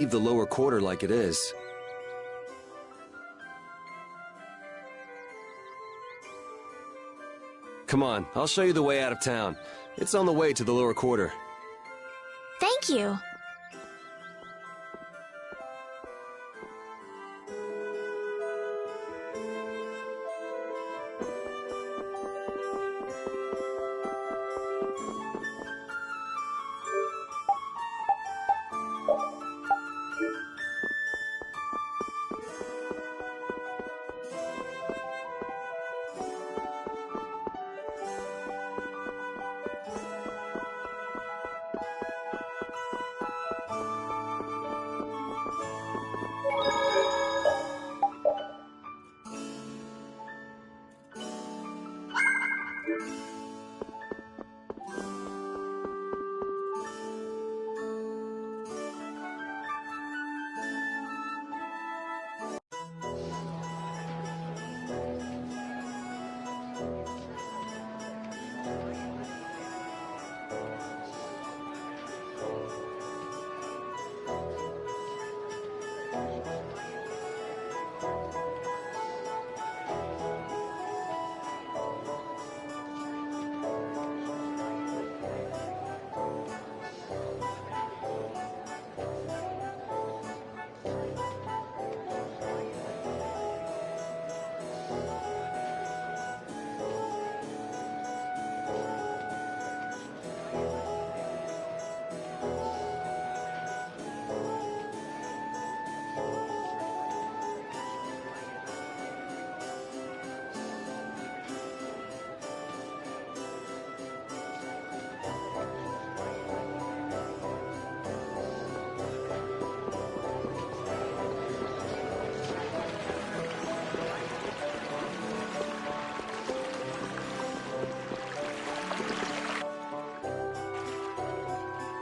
Leave the lower quarter like it is. Come on, I'll show you the way out of town. It's on the way to the lower quarter. Thank you.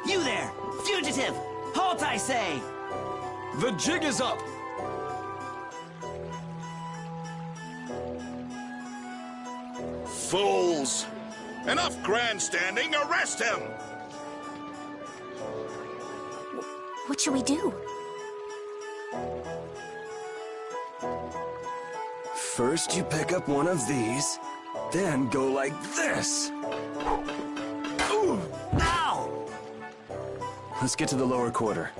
You there! Fugitive! Halt, I say! The jig is up! Fools! Enough grandstanding! Arrest him! What should we do? First you pick up one of these, then go like this. Ooh! Ow! Let's get to the lower quarter.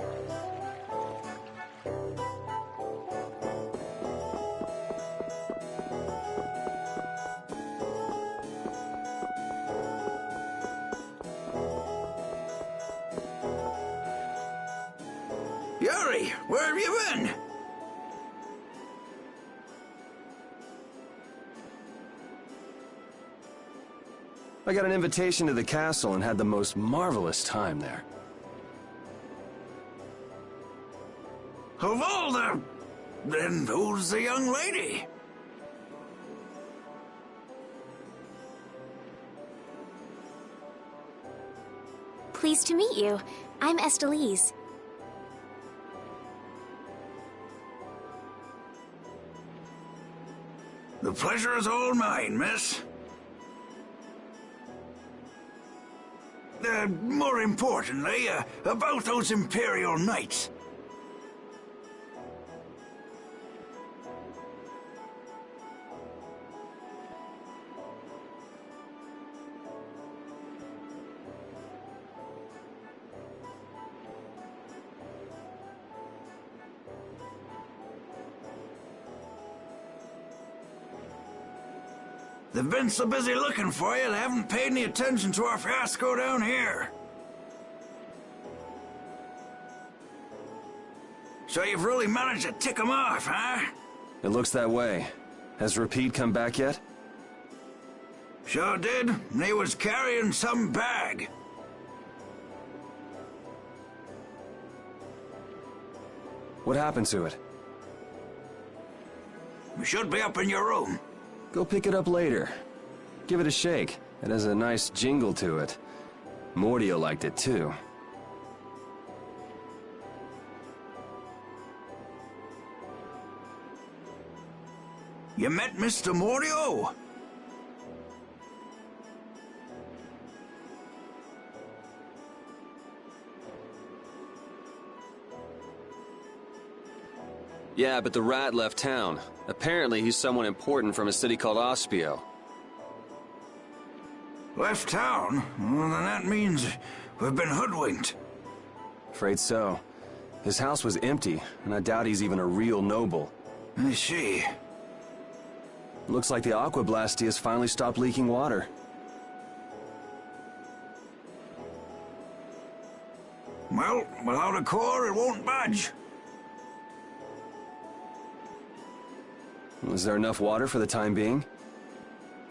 Yuri, where have you been? I got an invitation to the castle and had the most marvelous time there. Of all the... Then who's the young lady? Pleased to meet you. I'm Estelise. The pleasure is all mine, miss. More importantly, about those Imperial Knights. They've been so busy looking for you, they haven't paid any attention to our fiasco down here. So you've really managed to tick them off, huh? It looks that way. Has Rapide come back yet? Sure did. And he was carrying some bag. What happened to it? It should be up in your room. Go pick it up later. Give it a shake. It has a nice jingle to it. Mordio liked it too. You met Mr. Mordio? Yeah, but the rat left town. Apparently, he's someone important from a city called Ospio. Left town? Well, then that means we've been hoodwinked. Afraid so. His house was empty, and I doubt he's even a real noble. I see. Looks like the Aqua Blasty has finally stopped leaking water. Well, without a core, it won't budge. Is there enough water for the time being?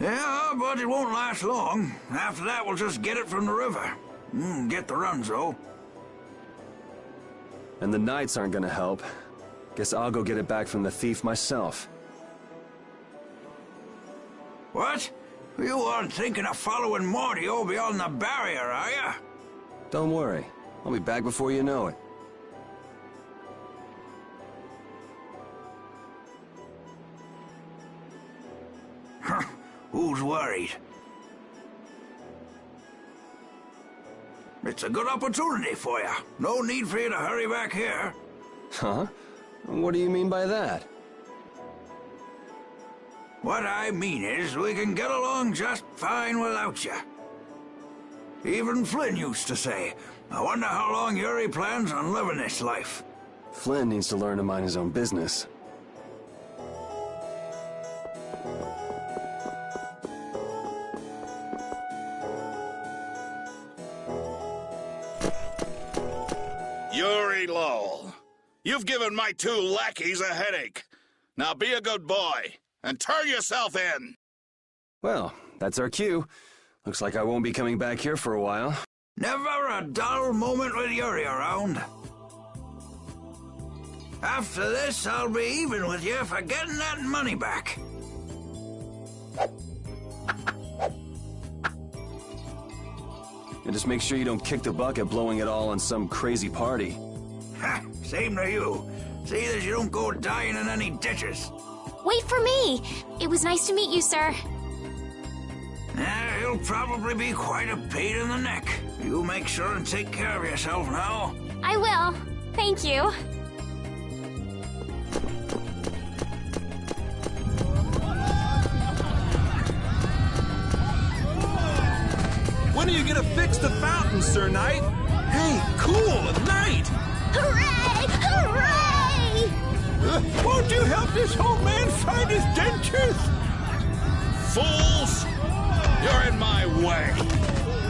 Yeah, but it won't last long. After that, we'll just get it from the river. Get the runs, though. And the knights aren't gonna help. Guess I'll go get it back from the thief myself. What? You aren't thinking of following Mordio beyond the barrier, are you? Don't worry. I'll be back before you know it. Who's worried? It's a good opportunity for you. No need for you to hurry back here. Huh? What do you mean by that? What I mean is, we can get along just fine without you. Even Flynn used to say, I wonder how long Yuri plans on living this life. Flynn needs to learn to mind his own business. Yuri Lowell, you've given my two lackeys a headache. Now be a good boy and turn yourself in. Well, that's our cue. Looks like I won't be coming back here for a while. Never a dull moment with Yuri around. After this, I'll be even with you for getting that money back. And just make sure you don't kick the bucket blowing it all on some crazy party. Ha! Same to you. See that you don't go dying in any ditches. Wait for me! It was nice to meet you, sir. He'll probably be quite a pain in the neck. You make sure and take care of yourself now. I will. Thank you. When are you gonna fix the fountain, Sir Knight? Hey, cool, a knight! Hooray! Hooray! Won't you help this old man find his dentures? Fools! You're in my way.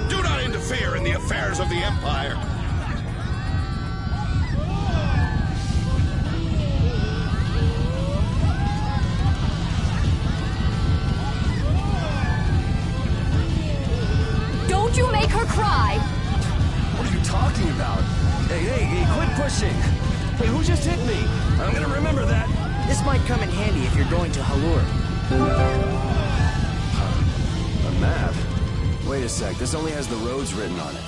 Do not interfere in the affairs of the Empire. Don't you make her cry! What are you talking about? Hey, quit pushing! Hey, who just hit me? I'm gonna remember that. This might come in handy if you're going to Halur. A map? Wait a sec, this only has the roads written on it.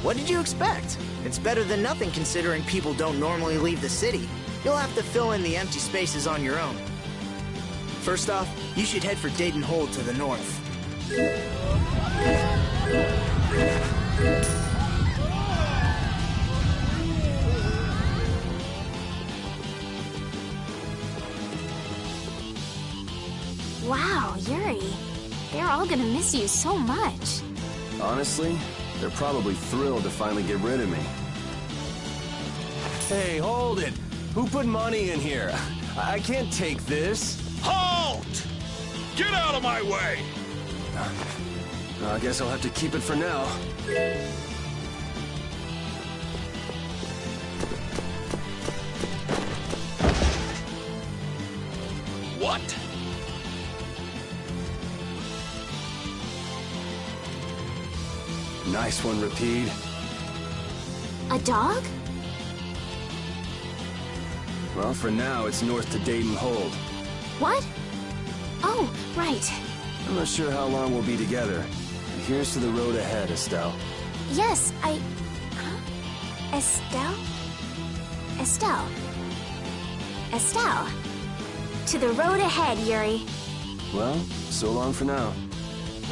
What did you expect? It's better than nothing considering people don't normally leave the city. You'll have to fill in the empty spaces on your own. First off, you should head for Dayton Hold to the north. Wow, Yuri. They're all gonna miss you so much. Honestly, they're probably thrilled to finally get rid of me. Hey, hold it! Who put money in here? I can't take this. Halt! Get out of my way! I guess I'll have to keep it for now. What? Nice one, Rapide. A dog? Well, for now, it's north to Dayton Hold. What? Oh, right. I'm not sure how long we'll be together. Here's to the road ahead, Estelle. Yes, Huh? Estelle? Estelle. Estelle. To the road ahead, Yuri. Well, so long for now.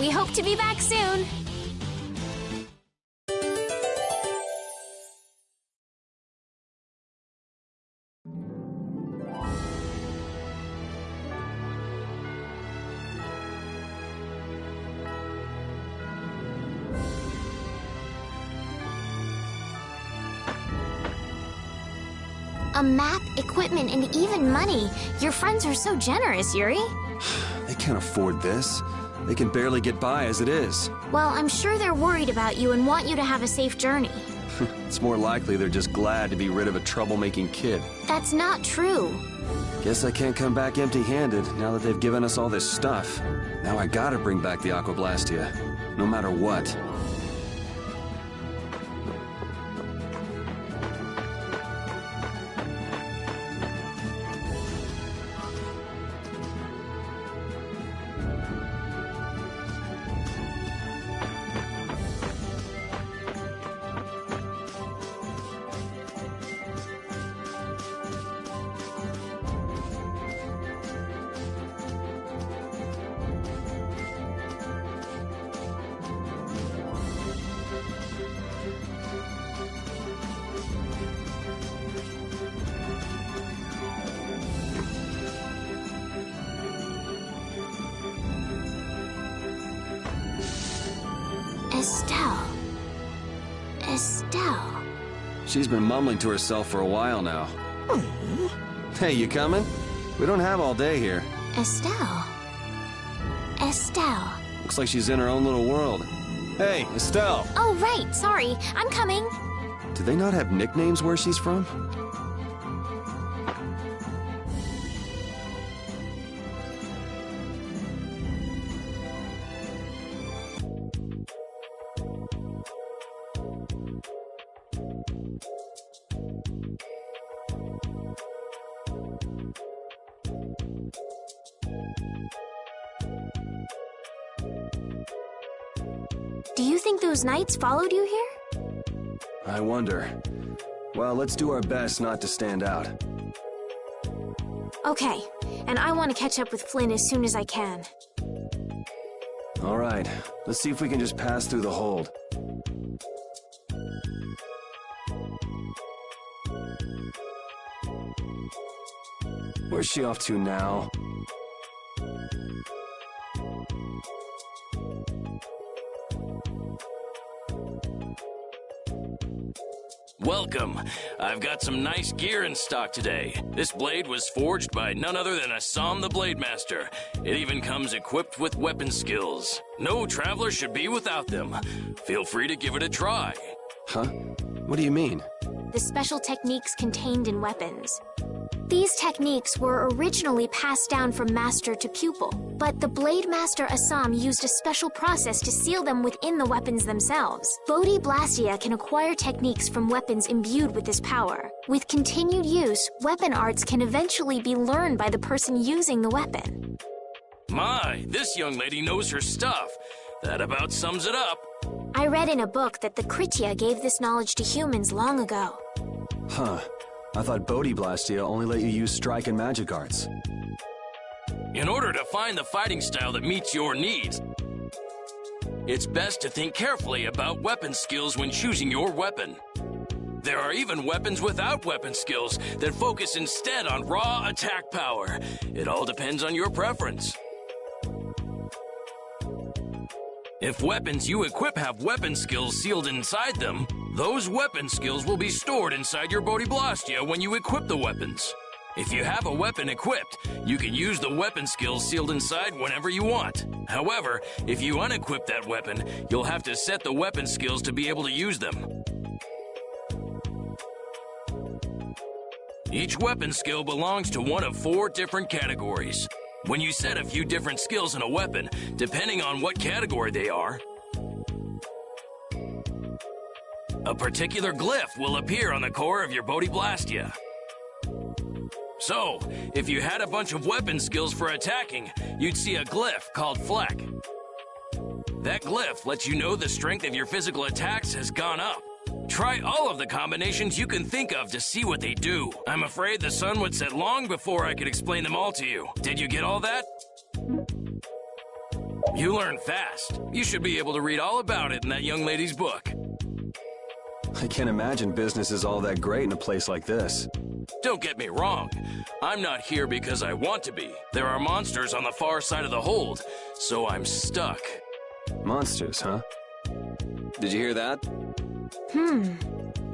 We hope to be back soon. A map, equipment, and even money. Your friends are so generous, Yuri. They can't afford this. They can barely get by as it is. Well, I'm sure they're worried about you and want you to have a safe journey. It's more likely they're just glad to be rid of a troublemaking kid. That's not true. Guess I can't come back empty-handed now that they've given us all this stuff. Now I gotta bring back the Aquablastia, no matter what. Estelle. She's been mumbling to herself for a while now. Hey, you coming? We don't have all day here. Estelle. Looks like she's in her own little world. Hey, Estelle! Oh, right. Sorry. I'm coming. Do they not have nicknames where she's from? Do you think those knights followed you here? I wonder. Well, let's do our best not to stand out. Okay. And I want to catch up with Flynn as soon as I can. All right. Let's see if we can just pass through the hold. Where's she off to now? Welcome. I've got some nice gear in stock today. This blade was forged by none other than Assam the Blade Master. It even comes equipped with weapon skills. No traveler should be without them. Feel free to give it a try. Huh? What do you mean? The special techniques contained in weapons. These techniques were originally passed down from master to pupil, but the Blade Master Assam used a special process to seal them within the weapons themselves. Bodhi Blastia can acquire techniques from weapons imbued with this power. With continued use, weapon arts can eventually be learned by the person using the weapon. My, this young lady knows her stuff. That about sums it up. I read in a book that the Kritya gave this knowledge to humans long ago. Huh. I thought Bodhi Blastia only let you use strike and magic arts. In order to find the fighting style that meets your needs, it's best to think carefully about weapon skills when choosing your weapon. There are even weapons without weapon skills that focus instead on raw attack power. It all depends on your preference. If weapons you equip have weapon skills sealed inside them, those weapon skills will be stored inside your Bodhi Blastia when you equip the weapons. If you have a weapon equipped, you can use the weapon skills sealed inside whenever you want. However, if you unequip that weapon, you'll have to set the weapon skills to be able to use them. Each weapon skill belongs to one of 4 different categories. When you set a few different skills in a weapon, depending on what category they are, a particular glyph will appear on the core of your Bodhi Blastia. So, if you had a bunch of weapon skills for attacking, you'd see a glyph called Fleck. That glyph lets you know the strength of your physical attacks has gone up. Try all of the combinations you can think of to see what they do. I'm afraid the sun would set long before I could explain them all to you. Did you get all that? You learn fast. You should be able to read all about it in that young lady's book. I can't imagine business is all that great in a place like this. Don't get me wrong. I'm not here because I want to be. There are monsters on the far side of the hold, so I'm stuck. Monsters, huh? Did you hear that?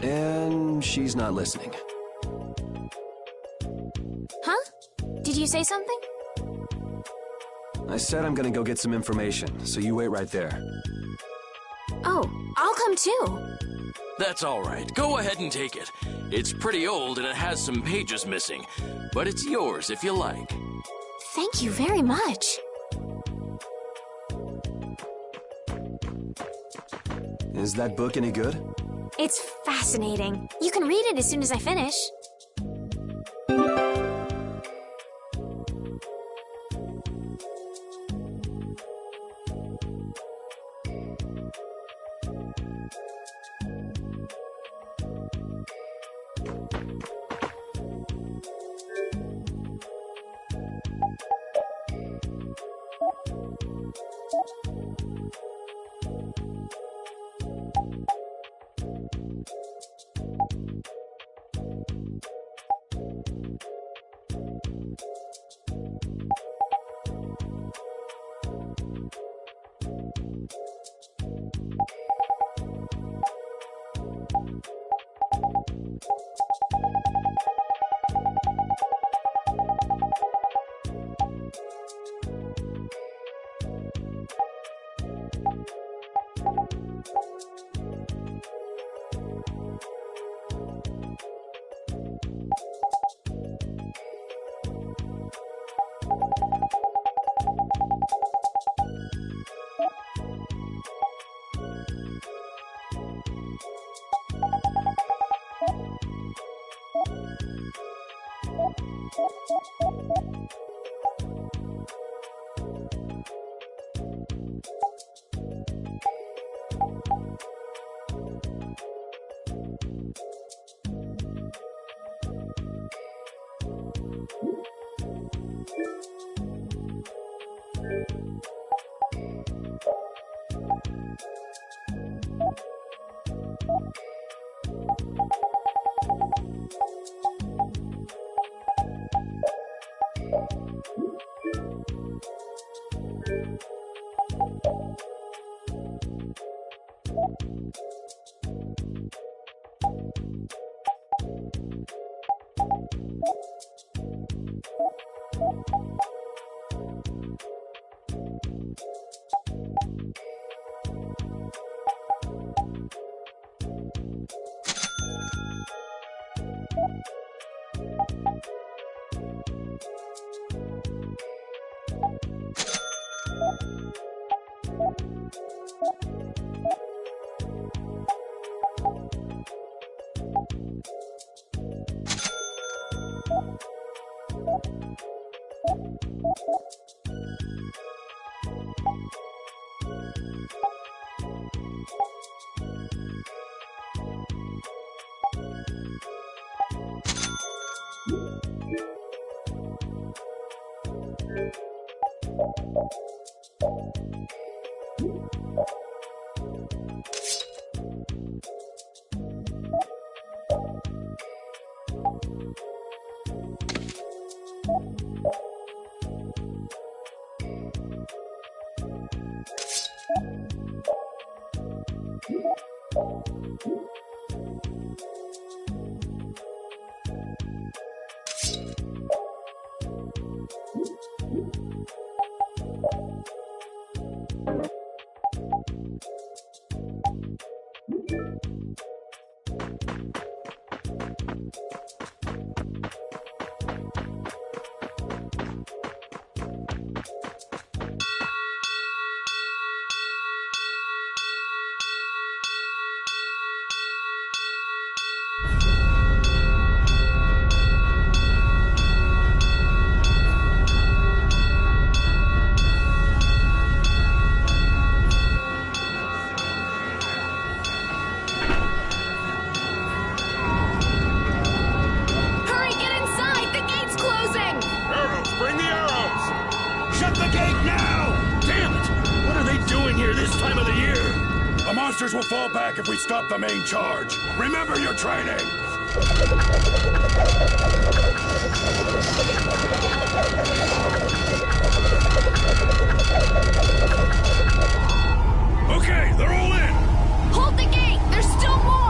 And she's not listening. Did you say something? I said I'm gonna go get some information, so you wait right there. Oh, I'll come too. That's all right. Go ahead and take it. It's pretty old and it has some pages missing, but it's yours if you like. Thank you very much. Is that book any good? It's fascinating. You can read it as soon as I finish. Will fall back if we stop the main charge. Remember your training! Okay, they're all in! Hold the gate! There's still more!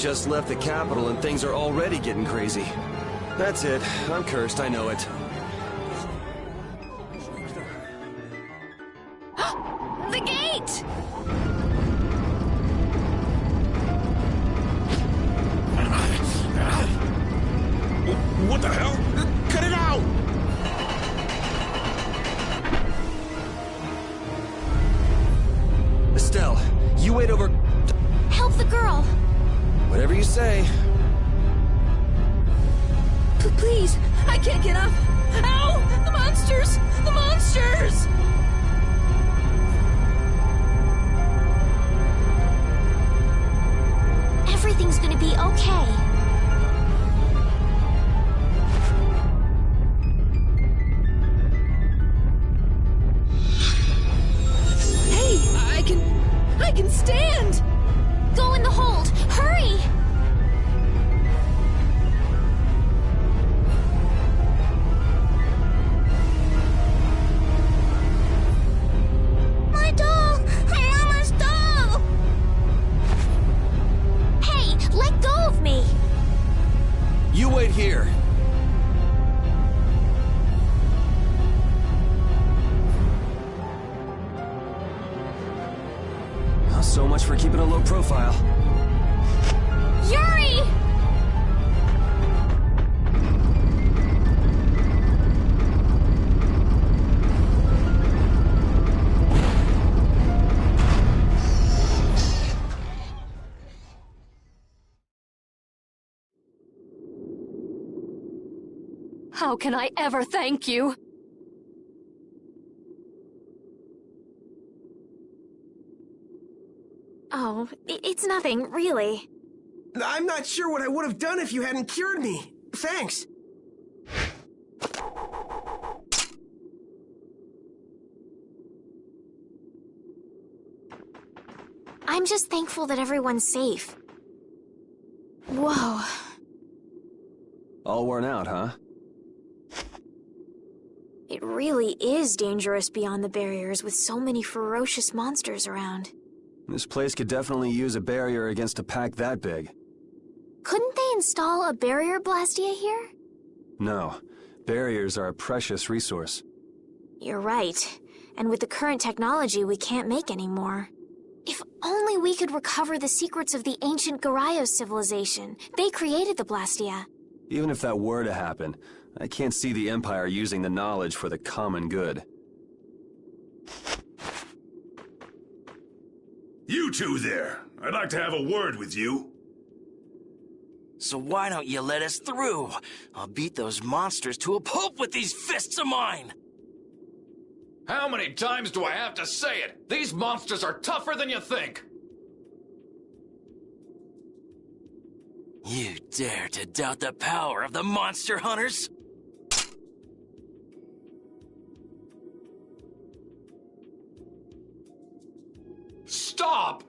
just left the capital and things are already getting crazy. That's it. I'm cursed, I know it. The gate! What the hell? Cut it out! Estelle, you wait over... Help the girl! Whatever you say. Please, I can't get up. Ow! The monsters! The monsters! Everything's gonna be okay. Hey, I can stand! Go in the hold! Hurry! My doll! Mama's doll! Hey, let go of me! You wait here. So much for keeping a low profile. Yuri! How can I ever thank you? Oh, it's nothing, really. I'm not sure what I would have done if you hadn't cured me. Thanks. I'm just thankful that everyone's safe. Whoa. All worn out, huh? It really is dangerous beyond the barriers with so many ferocious monsters around. This place could definitely use a barrier against a pack that big. Couldn't they install a barrier blastia here? No. Barriers are a precious resource. You're right. And with the current technology, we can't make any more. If only we could recover the secrets of the ancient Garayos civilization. They created the blastia. Even if that were to happen, I can't see the Empire using the knowledge for the common good. You two there. I'd like to have a word with you. So why don't you let us through? I'll beat those monsters to a pulp with these fists of mine! How many times do I have to say it? These monsters are tougher than you think! You dare to doubt the power of the monster hunters? Stop!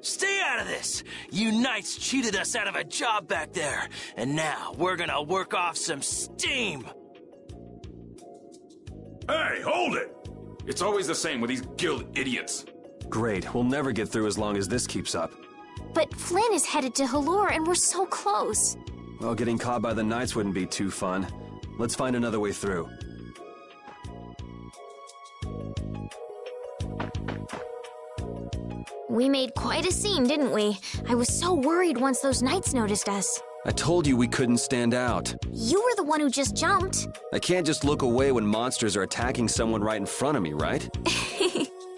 Stay out of this! You knights cheated us out of a job back there, and now we're gonna work off some steam! Hey, hold it! It's always the same with these guild idiots. Great, we'll never get through as long as this keeps up. But Flynn is headed to Halure and we're so close. Well, getting caught by the Knights wouldn't be too fun. Let's find another way through. We made quite a scene, didn't we? I was so worried once those Knights noticed us. I told you we couldn't stand out. You were the one who just jumped. I can't just look away when monsters are attacking someone right in front of me, right?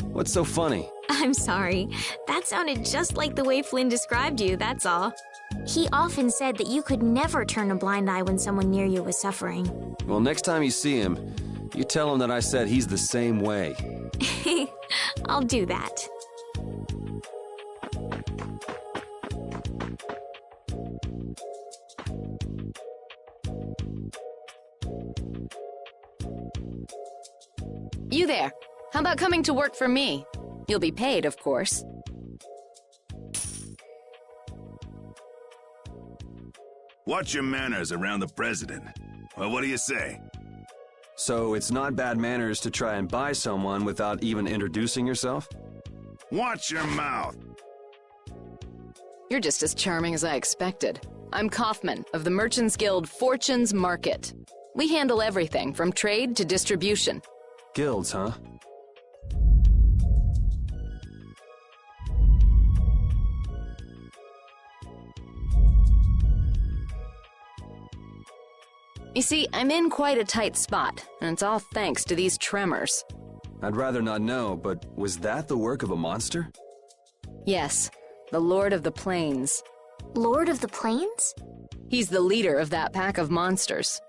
What's so funny? I'm sorry. That sounded just like the way Flynn described you, that's all. He often said that you could never turn a blind eye when someone near you was suffering. Well, next time you see him, you tell him that I said he's the same way. I'll do that. You there. How about coming to work for me? You'll be paid, of course. Watch your manners around the president. Well, what do you say? So it's not bad manners to try and buy someone without even introducing yourself? Watch your mouth. You're just as charming as I expected. I'm Kaufman of the Merchants Guild Fortune's Market. We handle everything from trade to distribution. Guilds, huh? You see, I'm in quite a tight spot, and it's all thanks to these tremors. I'd rather not know, but was that the work of a monster? Yes, the Lord of the Plains. Lord of the Plains? He's the leader of that pack of monsters.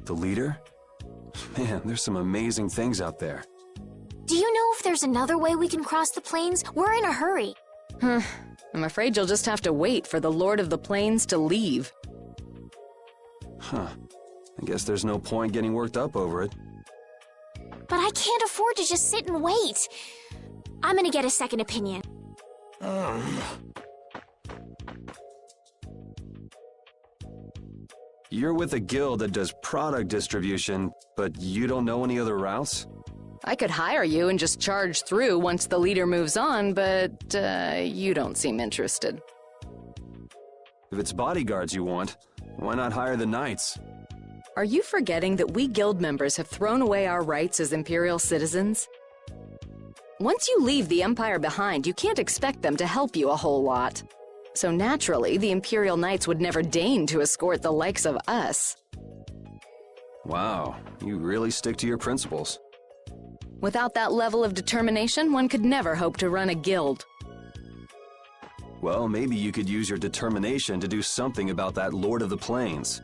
The leader? Man, there's some amazing things out there. Do you know if there's another way we can cross the plains? We're in a hurry. I'm afraid you'll just have to wait for the Lord of the Plains to leave. Huh. I guess there's no point getting worked up over it. But I can't afford to just sit and wait. I'm gonna get a second opinion. You're with a guild that does product distribution, but you don't know any other routes? I could hire you and just charge through once the leader moves on, but you don't seem interested. If it's bodyguards you want, why not hire the knights? Are you forgetting that we guild members have thrown away our rights as Imperial citizens? Once you leave the Empire behind, you can't expect them to help you a whole lot. So naturally, the Imperial Knights would never deign to escort the likes of us. Wow, you really stick to your principles. Without that level of determination, one could never hope to run a guild. Well, maybe you could use your determination to do something about that Lord of the Plains.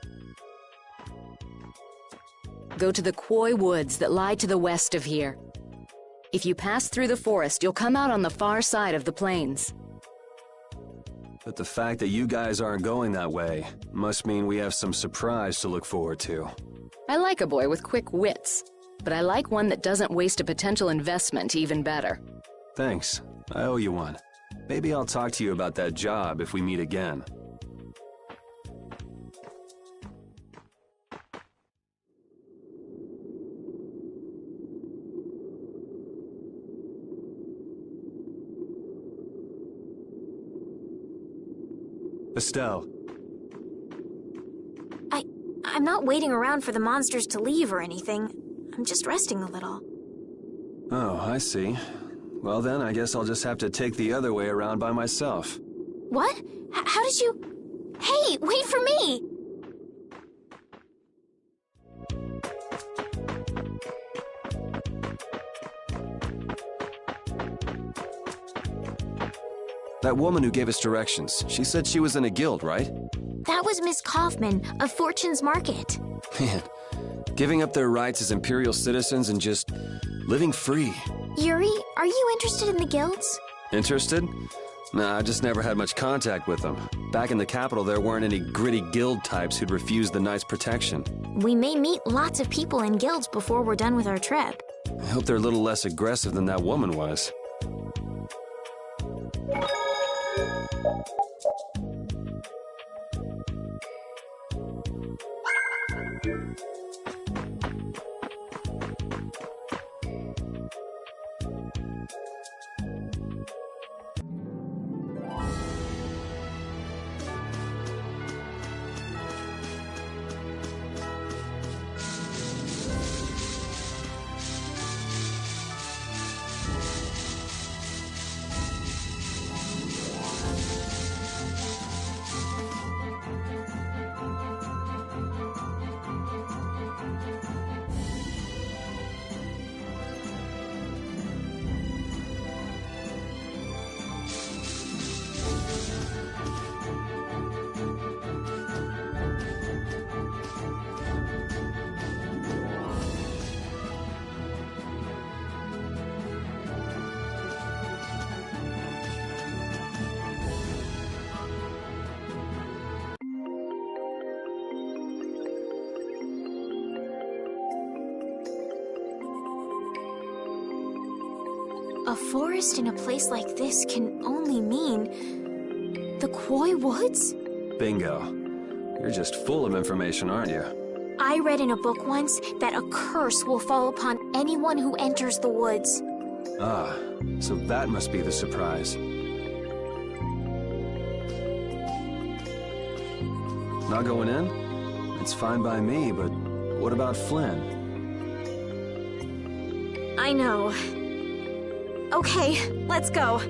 Go to the Koi Woods that lie to the west of here. If you pass through the forest, you'll come out on the far side of the plains. But the fact that you guys aren't going that way must mean we have some surprise to look forward to. I like a boy with quick wits, but I like one that doesn't waste a potential investment even better. Thanks. I owe you one. Maybe I'll talk to you about that job if we meet again. Estelle. I'm not waiting around for the monsters to leave or anything. I'm just resting a little. Oh, I see. Well then, I guess I'll just have to take the other way around by myself. What? How did you... Hey, wait for me! That woman who gave us directions, she said she was in a guild, right? That was Miss Kaufman of Fortune's Market. Man, giving up their rights as Imperial citizens and just living free. Yuri, are you interested in the guilds? Interested? Nah, I just never had much contact with them. Back in the capital, there weren't any gritty guild types who'd refuse the Knights' protection. We may meet lots of people in guilds before we're done with our trip. I hope they're a little less aggressive than that woman was. A forest in a place like this can only mean... the Koi Woods? Bingo. You're just full of information, aren't you? I read in a book once that a curse will fall upon anyone who enters the woods. Ah, so that must be the surprise. Not going in? It's fine by me, but what about Flynn? I know. Okay, let's go.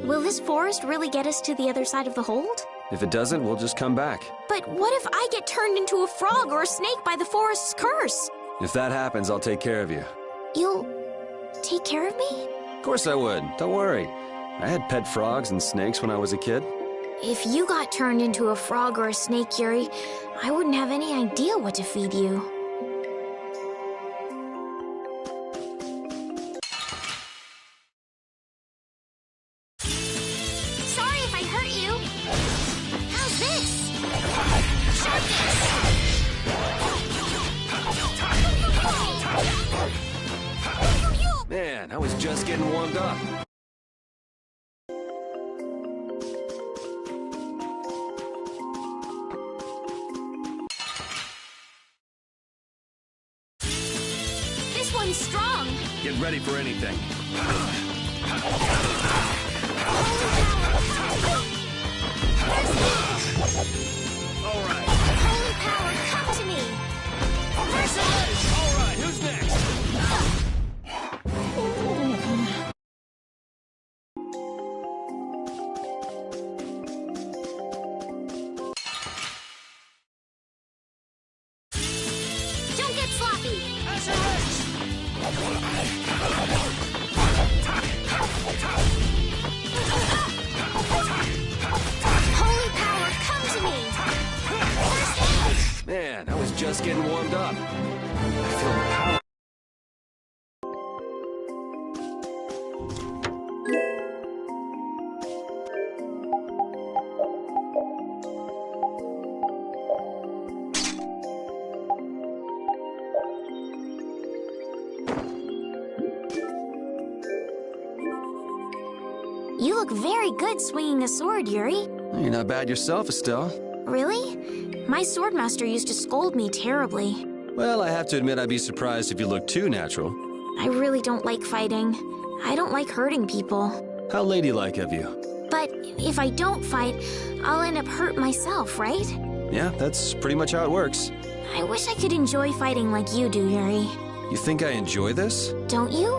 Will this forest really get us to the other side of the hold? If it doesn't, we'll just come back. But what if I get turned into a frog or a snake by the forest's curse? If that happens, I'll take care of you. You'll take care of me? Of course I would. Don't worry. I had pet frogs and snakes when I was a kid. If you got turned into a frog or a snake, Yuri, I wouldn't have any idea what to feed you. Sorry if I hurt you. How's this? Shut this! Man, I was just getting warmed up. This one's strong. Get ready for anything. All right. Holy power, come to me. All right, who's next? Don't get sloppy. Holy power, come to me. First aid. Man, I was just getting warmed up. I feel the power. You look very good swinging a sword, Yuri. You're not bad yourself, Estelle. Really? My swordmaster used to scold me terribly. Well, I have to admit I'd be surprised if you looked too natural. I really don't like fighting. I don't like hurting people. How ladylike of you. But if I don't fight, I'll end up hurt myself, right? Yeah, that's pretty much how it works. I wish I could enjoy fighting like you do, Yuri. You think I enjoy this? Don't you?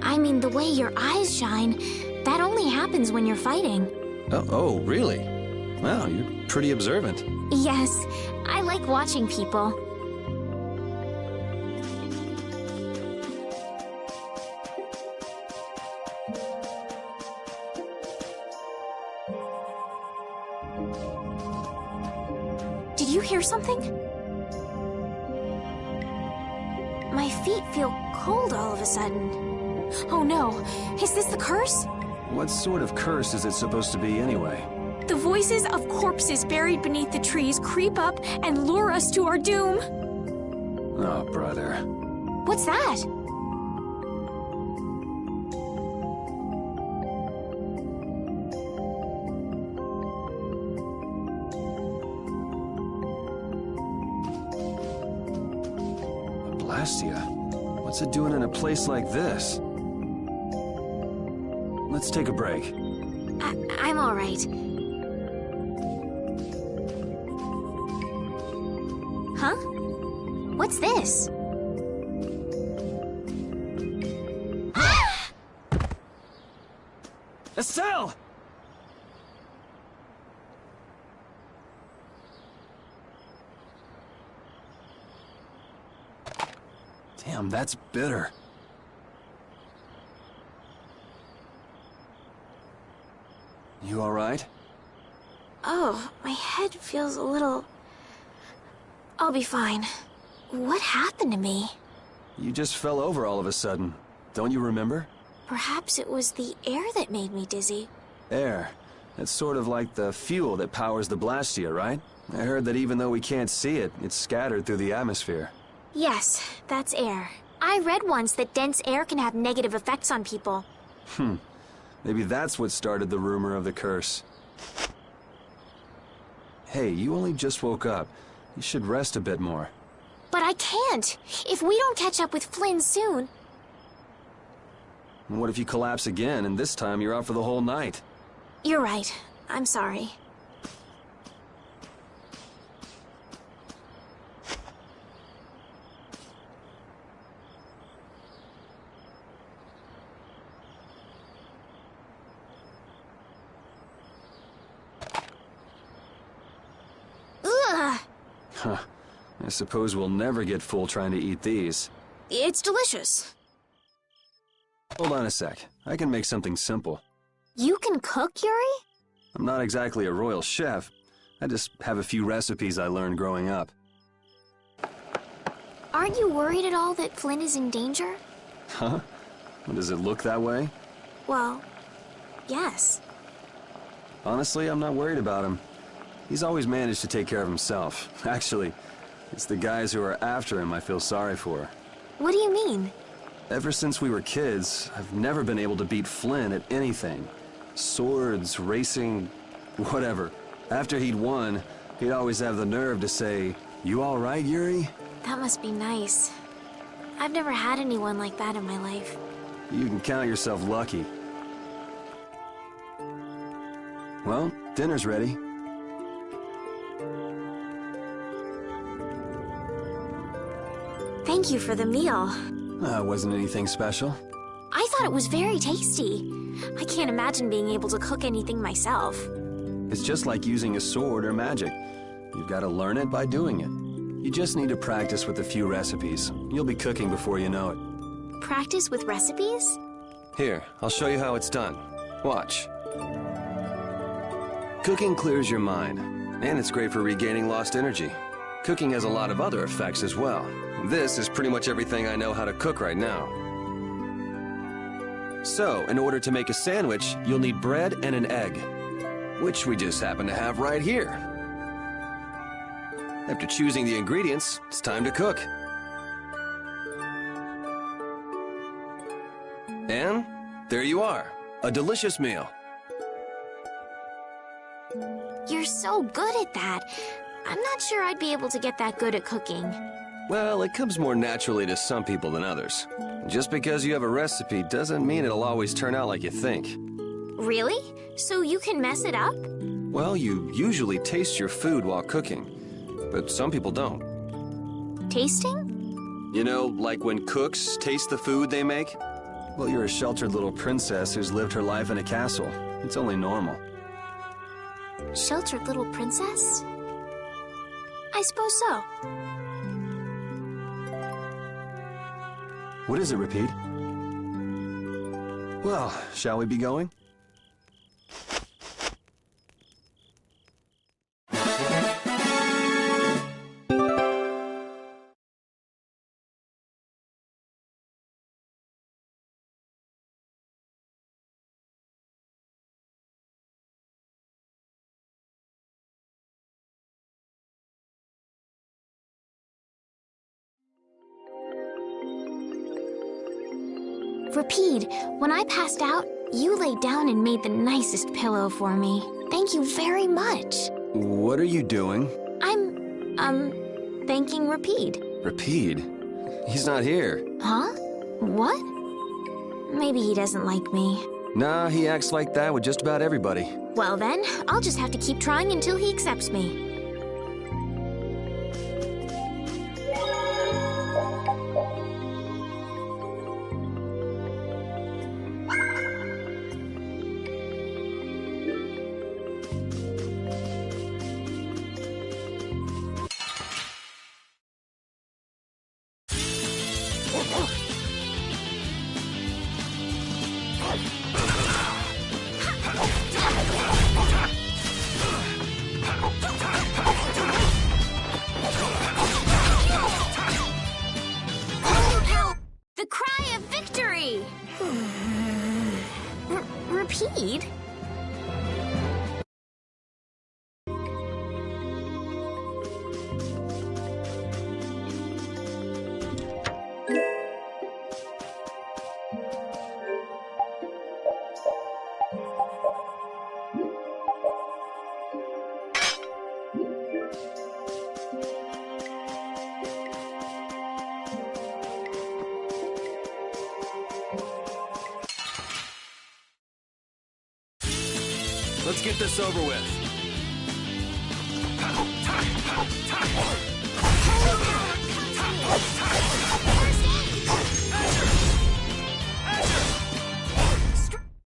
I mean, the way your eyes shine, that only happens when you're fighting. Oh, really? Wow, you're pretty observant. Yes, I like watching people. Did you hear something? My feet feel cold all of a sudden. Oh no, is this the curse? What sort of curse is it supposed to be anyway? The voices of corpses buried beneath the trees creep up and lure us to our doom. Oh, brother. What's that? Blastia? What's it doing in a place like this? Let's take a break. I'm all right. Huh? What's this? Estelle! Damn, that's bitter. You all right? Oh, my head feels a little... I'll be fine. What happened to me? You just fell over all of a sudden. Don't you remember? Perhaps it was the air that made me dizzy. Air. That's sort of like the fuel that powers the Blastia, right? I heard that even though we can't see it, it's scattered through the atmosphere. Yes, that's air. I read once that dense air can have negative effects on people. Maybe that's what started the rumor of the curse. Hey, you only just woke up. You should rest a bit more. But I can't. If we don't catch up with Flynn soon... And what if you collapse again, and this time you're out for the whole night? You're right. I'm sorry. Ugh! Huh. I suppose we'll never get full trying to eat these. It's delicious. Hold on a sec. I can make something simple. You can cook, Yuri? I'm not exactly a royal chef. I just have a few recipes I learned growing up. Aren't you worried at all that Flynn is in danger? Huh? Does it look that way? Well, yes. Honestly, I'm not worried about him. He's always managed to take care of himself. Actually, it's the guys who are after him I feel sorry for. What do you mean? Ever since we were kids, I've never been able to beat Flynn at anything. Swords, racing, whatever. After he'd won, he'd always have the nerve to say, "You all right, Yuri?" That must be nice. I've never had anyone like that in my life. You can count yourself lucky. Well, dinner's ready. Thank you for the meal. Wasn't anything special. I thought it was very tasty. I can't imagine being able to cook anything myself. It's just like using a sword or magic. You've got to learn it by doing it. You just need to practice with a few recipes. You'll be cooking before you know it. Practice with recipes? Here, I'll show you how it's done. Watch. Cooking clears your mind, and it's great for regaining lost energy. Cooking has a lot of other effects as well. This is pretty much everything I know how to cook right now. So, in order to make a sandwich, you'll need bread and an egg, which we just happen to have right here. After choosing the ingredients, it's time to cook. And there you are, a delicious meal. You're so good at that. I'm not sure I'd be able to get that good at cooking. Well, it comes more naturally to some people than others. Just because you have a recipe doesn't mean it'll always turn out like you think. Really? So you can mess it up? Well, you usually taste your food while cooking, but some people don't. Tasting? You know, like when cooks taste the food they make? Well, you're a sheltered little princess who's lived her life in a castle. It's only normal. Sheltered little princess? I suppose so. What is it, Repeat? Well, shall we be going? Repeat, when I passed out, you laid down and made the nicest pillow for me. Thank you very much. What are you doing? I'm, thanking Repeat. Repeat? He's not here. Huh? What? Maybe he doesn't like me. Nah, he acts like that with just about everybody. Well then, I'll just have to keep trying until he accepts me. The cry of victory! Repeat? let's get this over with.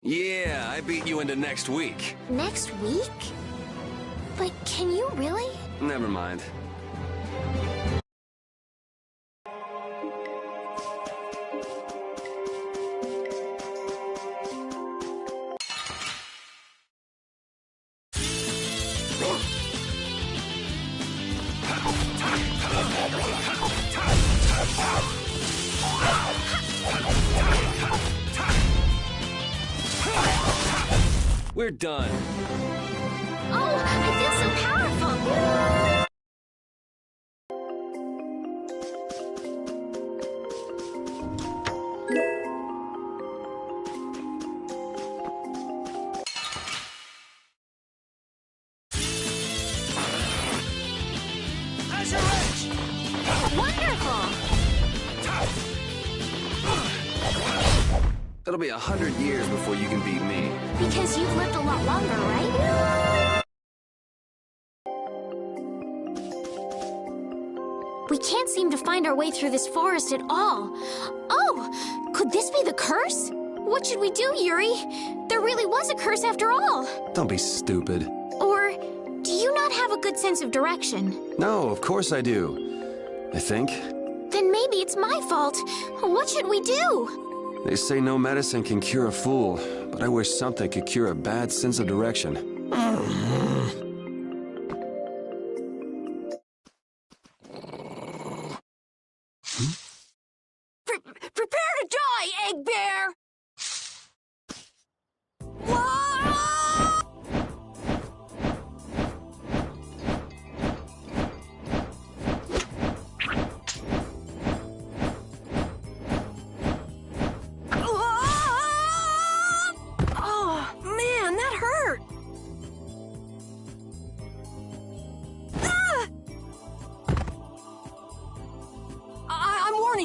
Yeah, I beat you into next week. Next week? But can you really? Never mind. We're done. Oh, I feel so powerful! Wonderful! It'll be 100 years before you can beat me. Because you've lived a lot longer, right? We can't seem to find our way through this forest at all. Oh, could this be the curse? What should we do, Yuri? There really was a curse after all. Don't be stupid. Or do you not have a good sense of direction? No, of course I do. I think. Then maybe it's my fault. What should we do? They say no medicine can cure a fool, but I wish something could cure a bad sense of direction. Prepare to die, Egg Bear!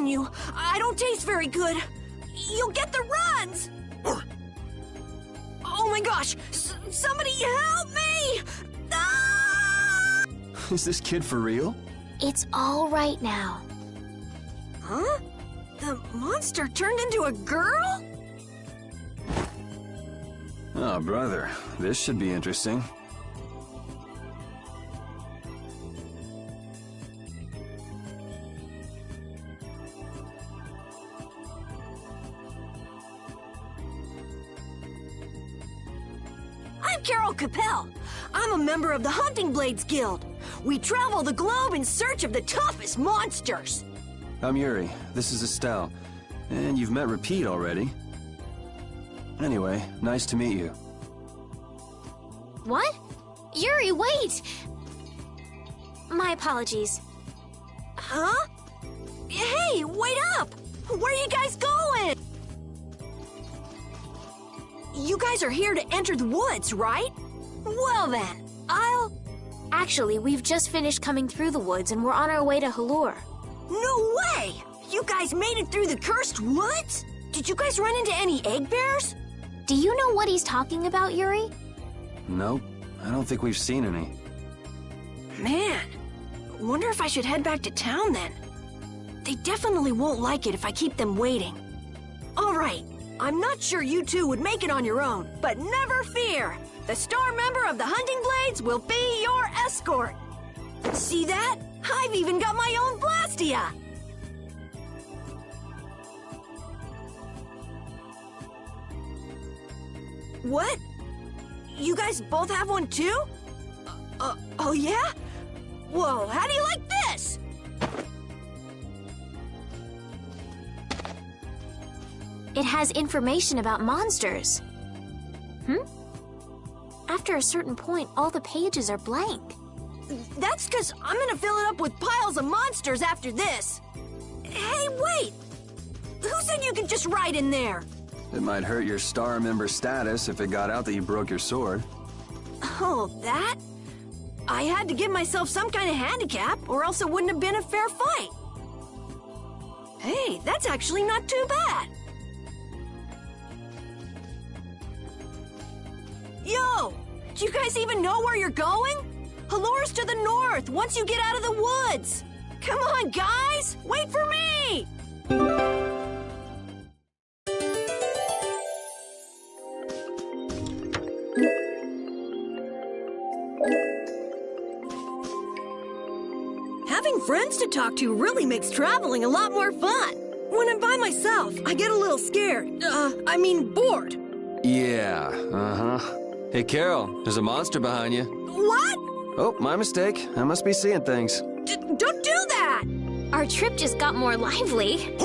You. I don't taste very good. You'll get the runs! Oh my gosh! Somebody help me! Ah! Is this kid for real? It's all right now. Huh? The monster turned into a girl? Oh, brother. This should be interesting. Carol Capel. I'm a member of the Hunting Blades Guild. We travel the globe in search of the toughest monsters. I'm Yuri. This is Estelle. And you've met Repeat already. Anyway, nice to meet you. What? Yuri, wait! My apologies. Huh? Hey, wait up! Where are you guys going? You guys are here to enter the woods, right? Well then, Actually, we've just finished coming through the woods and we're on our way to Halure. No way! You guys made it through the cursed woods? Did you guys run into any egg bears? Do you know what he's talking about, Yuri? Nope. I don't think we've seen any. Man, wonder if I should head back to town then. They definitely won't like it if I keep them waiting. All right. I'm not sure you two would make it on your own, but never fear! The star member of the Hunting Blades will be your escort! See that? I've even got my own Blastia! What? You guys both have one too? Oh yeah? Whoa, how do you like this? It has information about monsters. After a certain point, all the pages are blank. That's because I'm gonna fill it up with piles of monsters after this. Hey, wait! Who said you could just write in there? It might hurt your star member status if it got out that you broke your sword. Oh, that? I had to give myself some kind of handicap, or else it wouldn't have been a fair fight. Hey, that's actually not too bad. Yo! Do you guys even know where you're going? Hallore's to the north, once you get out of the woods. Come on, guys! Wait for me! Having friends to talk to really makes traveling a lot more fun. When I'm by myself, I get a little scared. Bored. Yeah, uh-huh. Hey, Carol, there's a monster behind you. What? Oh, my mistake. I must be seeing things. Don't do that! Our trip just got more lively.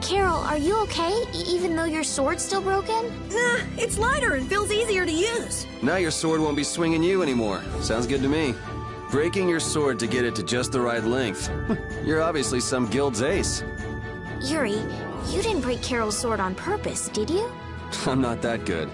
Carol, are you okay, even though your sword's still broken? Nah, it's lighter and feels easier to use. Now your sword won't be swinging you anymore. Sounds good to me. Breaking your sword to get it to just the right length. You're obviously some guild's ace. Yuri, you didn't break Carol's sword on purpose, did you? I'm not that good.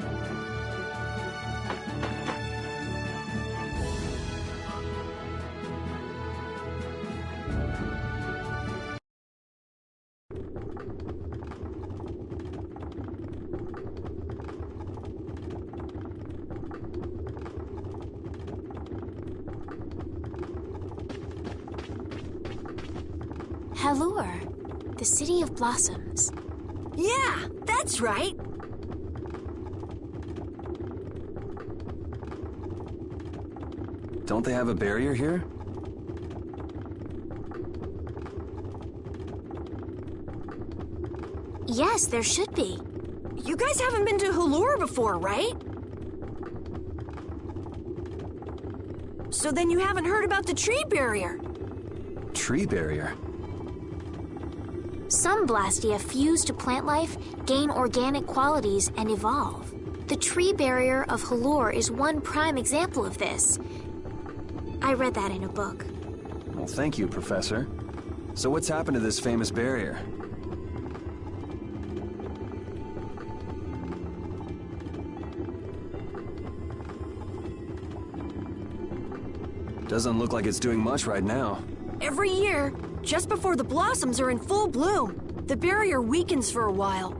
Hallure, the City of Blossoms. Yeah, that's right. Don't they have a barrier here? Yes, there should be. You guys haven't been to Hallure before, right? So then you haven't heard about the tree barrier. Tree barrier? Some Blastia fuse to plant life, gain organic qualities, and evolve. The tree barrier of Hallure is one prime example of this. I read that in a book. Well, thank you, Professor. So what's happened to this famous barrier? Doesn't look like it's doing much right now. Every year, just before the blossoms are in full bloom, the barrier weakens for a while.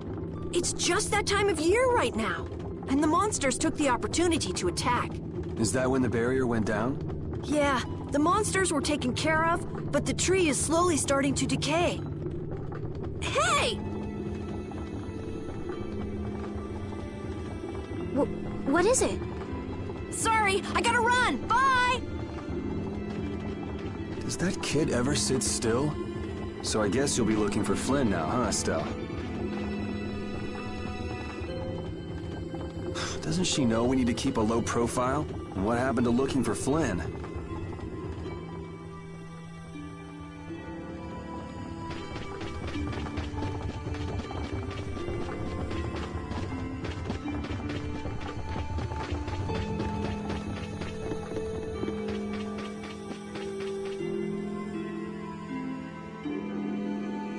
It's just that time of year right now, and the monsters took the opportunity to attack. Is that when the barrier went down? Yeah, the monsters were taken care of, but the tree is slowly starting to decay. Hey! What is it? Sorry, I gotta run! Bye! Does that kid ever sit still? So I guess you'll be looking for Flynn now, huh, Estelle? Doesn't she know we need to keep a low profile? And what happened to looking for Flynn?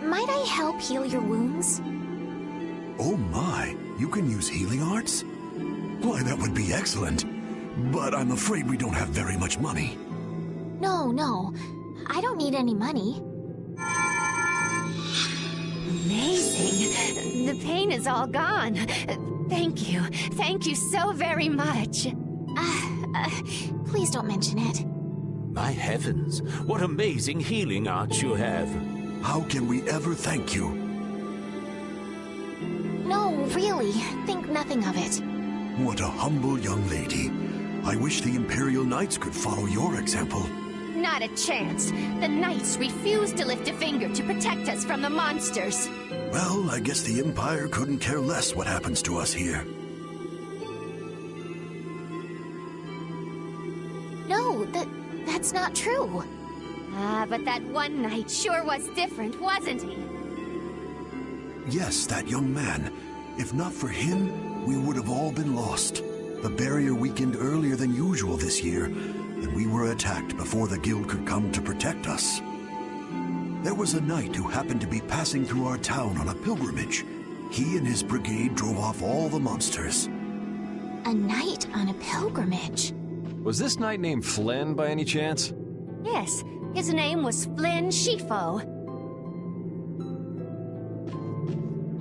Might I help heal your wounds? Oh my, you can use healing arts? Why, that would be excellent. But I'm afraid we don't have very much money. No. I don't need any money. Amazing. The pain is all gone. Thank you. Thank you so very much. Please don't mention it. My heavens, what amazing healing arts you have. How can we ever thank you? No, really. Think nothing of it. What a humble young lady. I wish the Imperial Knights could follow your example. Not a chance. The Knights refuse to lift a finger to protect us from the monsters. Well, I guess the Empire couldn't care less what happens to us here. No, that's not true. But that one knight sure was different, wasn't he? Yes, that young man. If not for him, we would have all been lost. The barrier weakened earlier than usual this year, and we were attacked before the guild could come to protect us. There was a knight who happened to be passing through our town on a pilgrimage. He and his brigade drove off all the monsters. A knight on a pilgrimage? Was this knight named Flynn by any chance? Yes, his name was Flynn Shifo.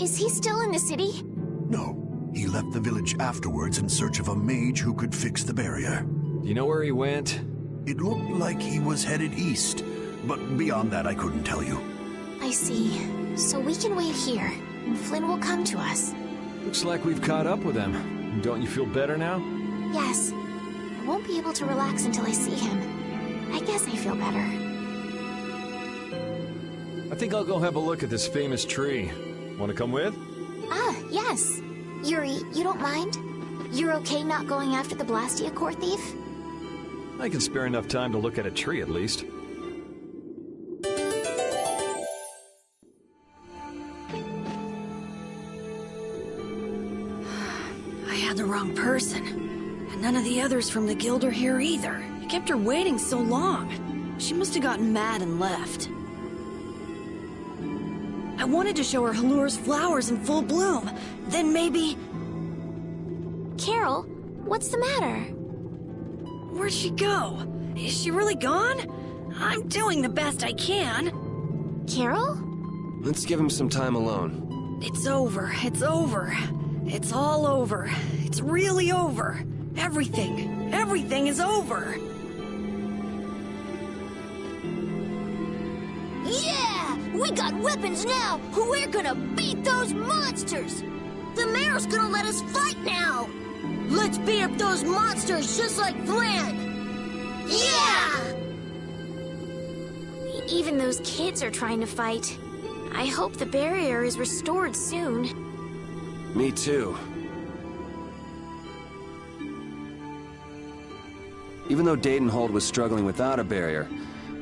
Is he still in the city? No. He left the village afterwards in search of a mage who could fix the barrier. Do you know where he went? It looked like he was headed east, but beyond that I couldn't tell you. I see. So we can wait here, and Flynn will come to us. Looks like we've caught up with him. Don't you feel better now? Yes. I won't be able to relax until I see him. I guess I feel better. I think I'll go have a look at this famous tree. Want to come with? Yes. Yuri, you don't mind? You're okay not going after the Blastia core thief? I can spare enough time to look at a tree at least. I had the wrong person. And none of the others from the guild are here either. You kept her waiting so long. She must have gotten mad and left. I wanted to show her Halur's flowers in full bloom. Then maybe... Carol, what's the matter? Where'd she go? Is she really gone? I'm doing the best I can. Carol? Let's give him some time alone. It's over. It's over. It's all over. It's really over. Everything is over. Yeah! We got weapons now! We're gonna beat those monsters! The mayor's gonna let us fight now! Let's beat up those monsters just like Flynn! Yeah! Even those kids are trying to fight. I hope the barrier is restored soon. Me too. Even though Dedenhold was struggling without a barrier,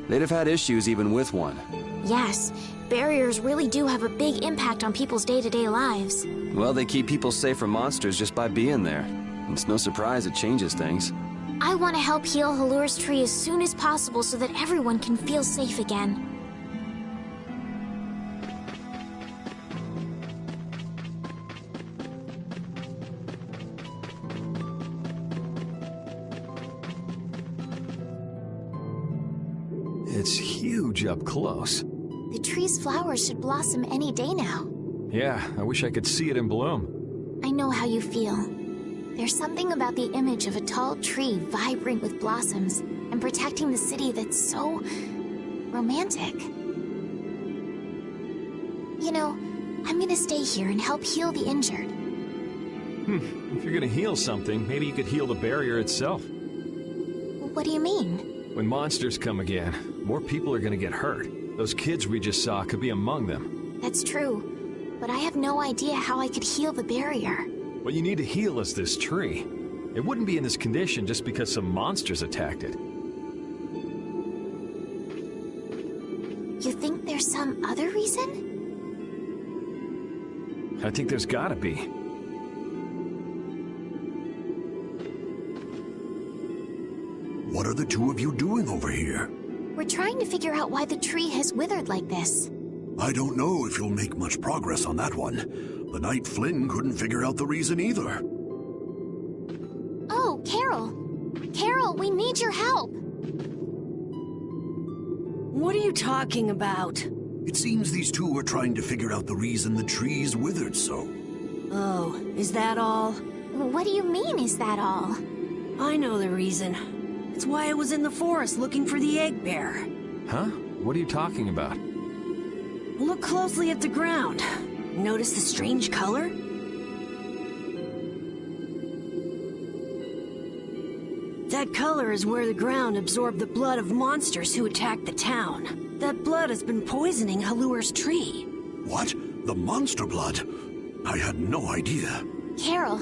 they'd have had issues even with one. Yes, barriers really do have a big impact on people's day-to-day lives. Well, they keep people safe from monsters just by being there. It's no surprise it changes things. I want to help heal Halur's tree as soon as possible so that everyone can feel safe again. It's huge up close. The tree's flowers should blossom any day now. Yeah, I wish I could see it in bloom. I know how you feel. There's something about the image of a tall tree vibrant with blossoms and protecting the city that's so romantic. You know, I'm gonna stay here and help heal the injured. If you're gonna heal something, maybe you could heal the barrier itself. What do you mean? When monsters come again, more people are gonna get hurt. Those kids we just saw could be among them. That's true. But I have no idea how I could heal the barrier. What you need to heal is this tree. It wouldn't be in this condition just because some monsters attacked it. You think there's some other reason? I think there's gotta be. What are the two of you doing over here? We're trying to figure out why the tree has withered like this. I don't know if you'll make much progress on that one. The Knight Flynn couldn't figure out the reason either. Oh, Carol! Carol, we need your help! What are you talking about? It seems these two are trying to figure out the reason the tree's withered so. Oh, is that all? What do you mean, is that all? I know the reason. It's why I was in the forest looking for the egg bear. Huh? What are you talking about? Look closely at the ground. Notice the strange color? That color is where the ground absorbed the blood of monsters who attacked the town. That blood has been poisoning Halur's tree. What? The monster blood? I had no idea. Carol,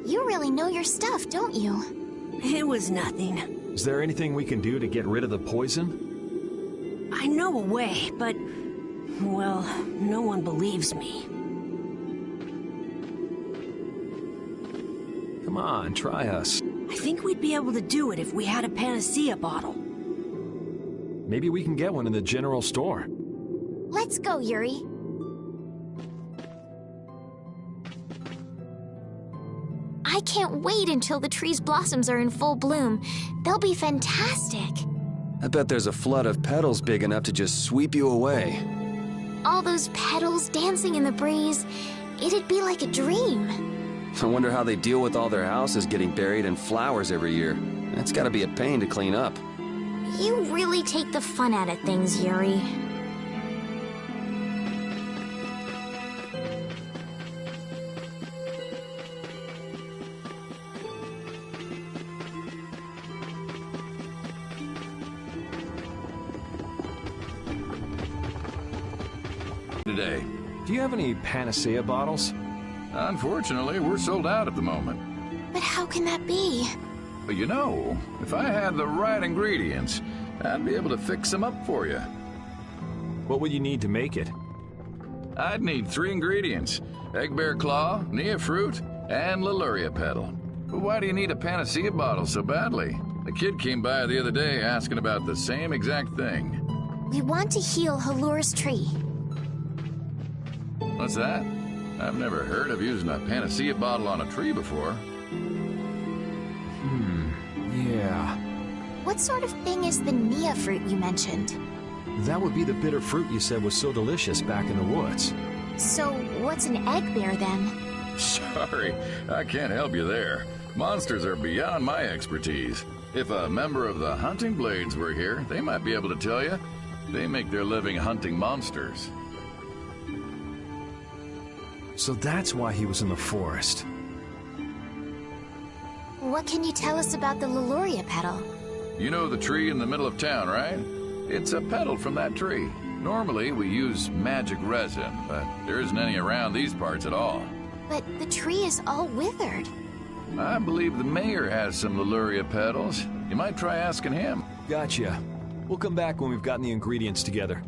you really know your stuff, don't you? It was nothing. Is there anything we can do to get rid of the poison? I know a way, but... well, no one believes me. Come on, try us. I think we'd be able to do it if we had a panacea bottle. Maybe we can get one in the general store. Let's go, Yuri. I can't wait until the tree's blossoms are in full bloom. They'll be fantastic. I bet there's a flood of petals big enough to just sweep you away. All those petals dancing in the breeze. It'd be like a dream. I wonder how they deal with all their houses getting buried in flowers every year. That's gotta be a pain to clean up. You really take the fun out of things, Yuri. Today. Do you have any panacea bottles? Unfortunately, we're sold out at the moment. But how can that be? But you know, if I had the right ingredients, I'd be able to fix them up for you. What would you need to make it? I'd need 3 ingredients. Egg bear claw, nia fruit, and Leluria petal. But why do you need a panacea bottle so badly? The kid came by the other day asking about the same exact thing. We want to heal Halur's tree. What's that? I've never heard of using a panacea bottle on a tree before. Yeah. What sort of thing is the nia fruit you mentioned? That would be the bitter fruit you said was so delicious back in the woods. So, what's an egg bear then? Sorry, I can't help you there. Monsters are beyond my expertise. If a member of the Hunting Blades were here, they might be able to tell you. They make their living hunting monsters. So that's why he was in the forest. What can you tell us about the Leluria petal? You know the tree in the middle of town, right? It's a petal from that tree. Normally, we use magic resin, but there isn't any around these parts at all. But the tree is all withered. I believe the mayor has some Leluria petals. You might try asking him. Gotcha. We'll come back when we've gotten the ingredients together.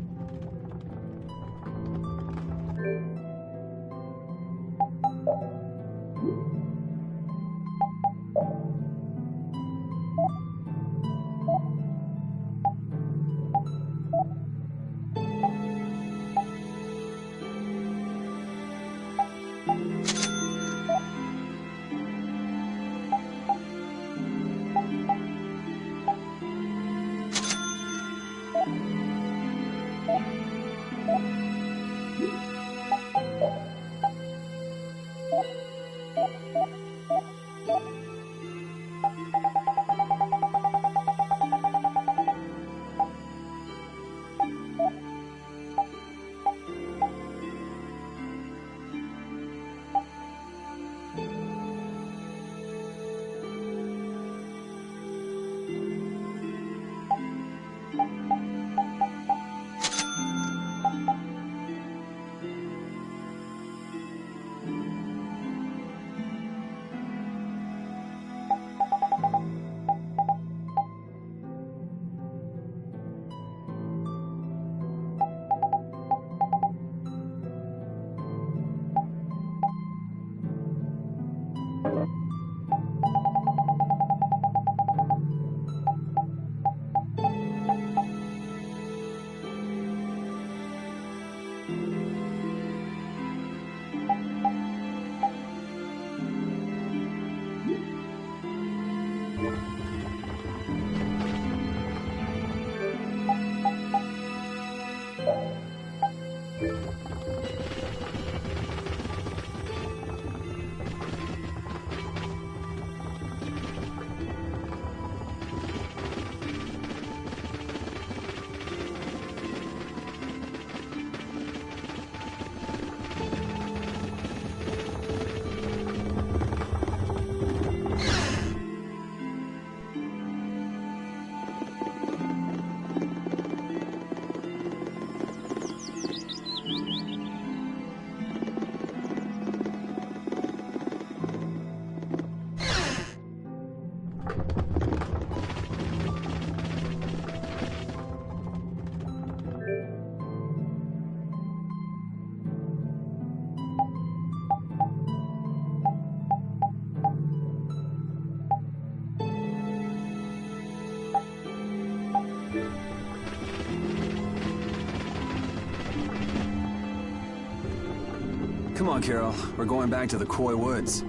Come on, Carol. We're going back to the Koi Woods.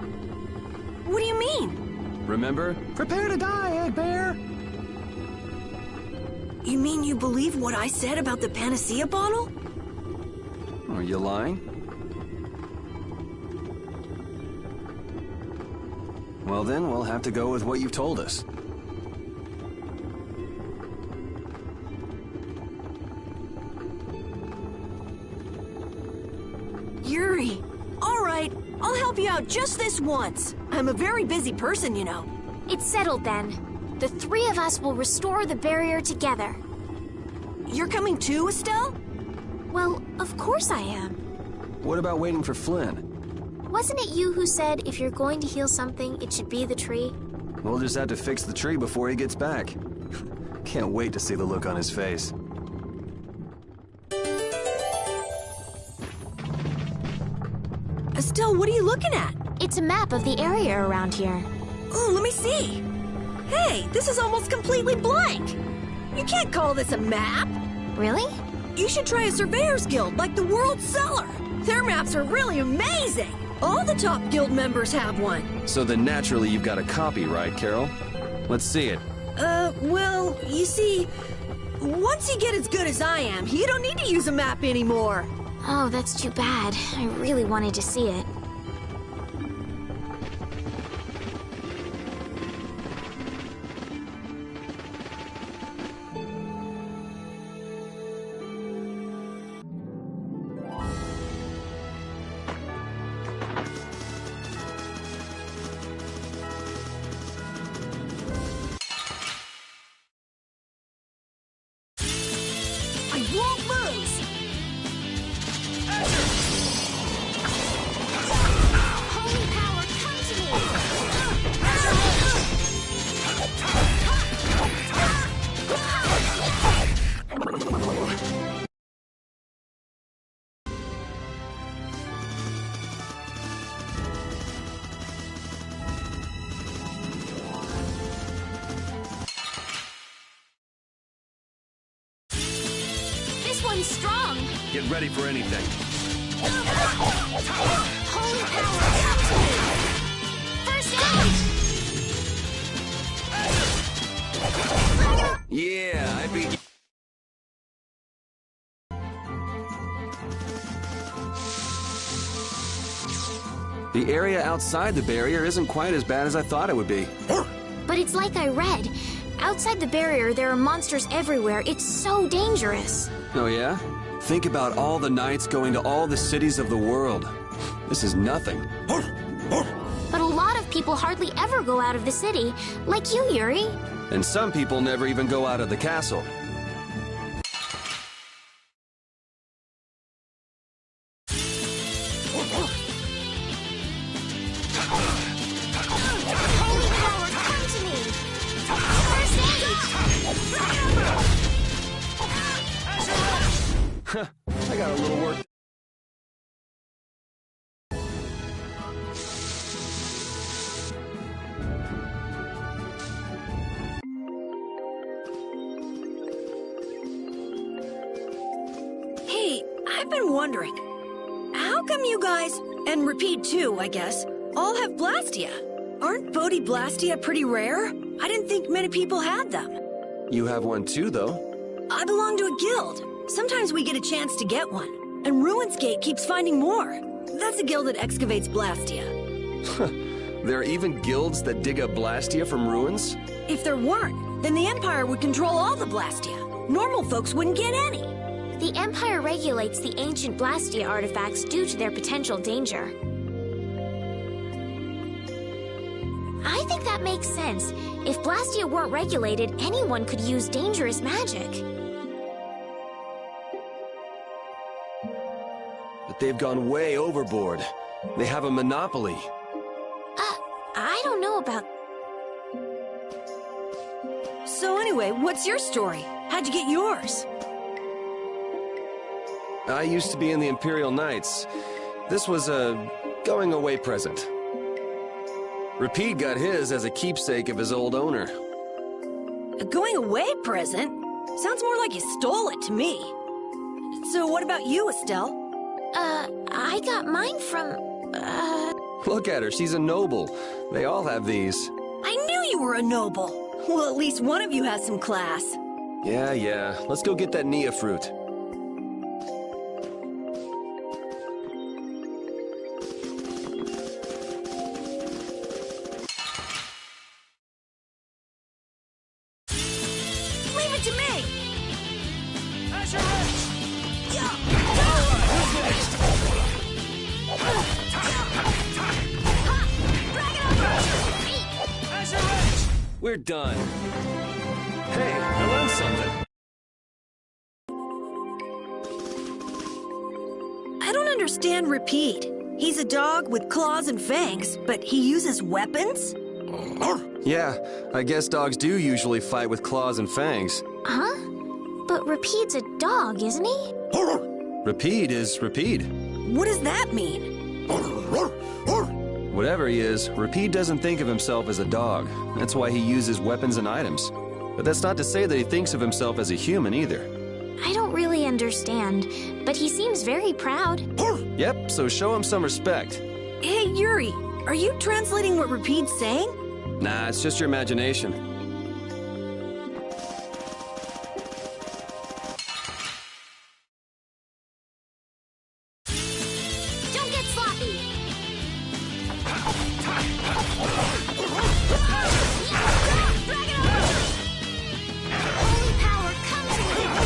What do you mean? Remember? Prepare to die, Egg Bear! You mean you believe what I said about the panacea bottle? Are you lying? Well then, we'll have to go with what you've told us. Yuri, all right, I'll help you out just this once. I'm a very busy person, you know. It's settled then. The three of us will restore the barrier together. You're coming too, Estelle? Well, of course I am. What about waiting for Flynn? Wasn't it you who said if you're going to heal something, it should be the tree? We'll just have to fix the tree before he gets back. Can't wait to see the look on his face. Estelle, what are you looking at? It's a map of the area around here. Oh, let me see. Hey, this is almost completely blank. You can't call this a map. Really? You should try a surveyor's guild like the World Cellar. Their maps are really amazing. All the top guild members have one. So then naturally you've got a copy, right, Carol? Let's see it. Well, you see, once you get as good as I am, you don't need to use a map anymore. Oh, that's too bad. I really wanted to see it. Strong. Get ready for anything. Holy power, come to me. First aid. Yeah, I beat you. The area outside the barrier isn't quite as bad as I thought it would be. But it's like I read. Outside the barrier, there are monsters everywhere. It's so dangerous. Oh yeah? Think about all the knights going to all the cities of the world. This is nothing. But a lot of people hardly ever go out of the city, like you, Yuri. And some people never even go out of the castle. Holy power, come to me. First aid. I got a little work. been wondering, how come you guys, and Repeat too, I guess, all have Blastia? Aren't Bodhi Blastia pretty rare? I didn't think many people had them. You have one too, though. I belong to a guild. Sometimes we get a chance to get one. And Ruinsgate keeps finding more. That's a guild that excavates Blastia. There are even guilds that dig up Blastia from ruins? If there weren't, then the Empire would control all the Blastia. Normal folks wouldn't get any. The Empire regulates the ancient Blastia artifacts due to their potential danger. I think that makes sense. If Blastia weren't regulated, anyone could use dangerous magic. But they've gone way overboard. They have a monopoly. I don't know about... So anyway, what's your story? How'd you get yours? I used to be in the Imperial Knights. This was a going-away present. Repeat got his as a keepsake of his old owner. A going-away present? Sounds more like you stole it to me. So what about you, Estelle? I got mine from, Look at her, she's a noble. They all have these. I knew you were a noble. Well, at least one of you has some class. Yeah. Let's go get that Nia fruit. Leave it to me! Azure Edge! Yeah. Alright, who's next? Azure Edge! We're done. Hey, I learned something. I don't understand Repeat. He's a dog with claws and fangs, but he uses weapons? Yeah, I guess dogs do usually fight with claws and fangs. Huh? But Repeat's a dog, isn't he? Repeat is Repeat. What does that mean? Whatever he is, Repeat doesn't think of himself as a dog. That's why he uses weapons and items. But that's not to say that he thinks of himself as a human either. I don't really understand, but he seems very proud. Yep, so show him some respect. Hey, Yuri, are you translating what Repeat's saying? Nah, it's just your imagination. Don't get sloppy! Holy power comes in here!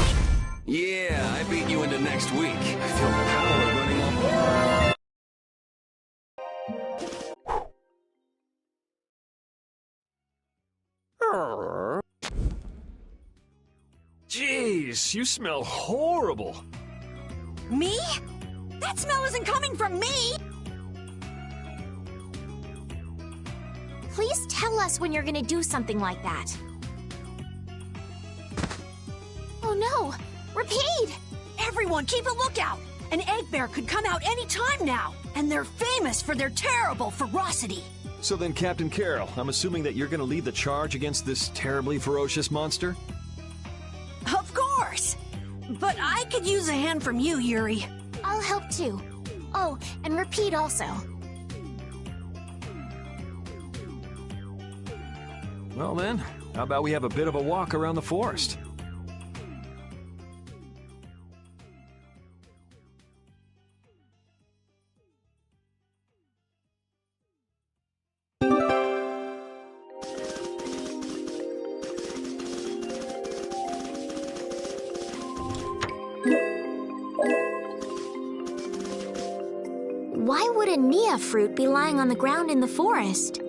Yeah, I beat you into next week. I feel power running off. Jeez, you smell horrible. Me? That smell isn't coming from me! Please tell us when you're gonna do something like that. Oh no! Repeat! Everyone, keep a lookout! An egg bear could come out any time now, and they're famous for their terrible ferocity. So then, Captain Carroll, I'm assuming that you're gonna lead the charge against this terribly ferocious monster? Of course! But I could use a hand from you, Yuri. I'll help too. Oh, and Repeat also. Well then, how about we have a bit of a walk around the forest? Why would a Nia fruit be lying on the ground in the forest?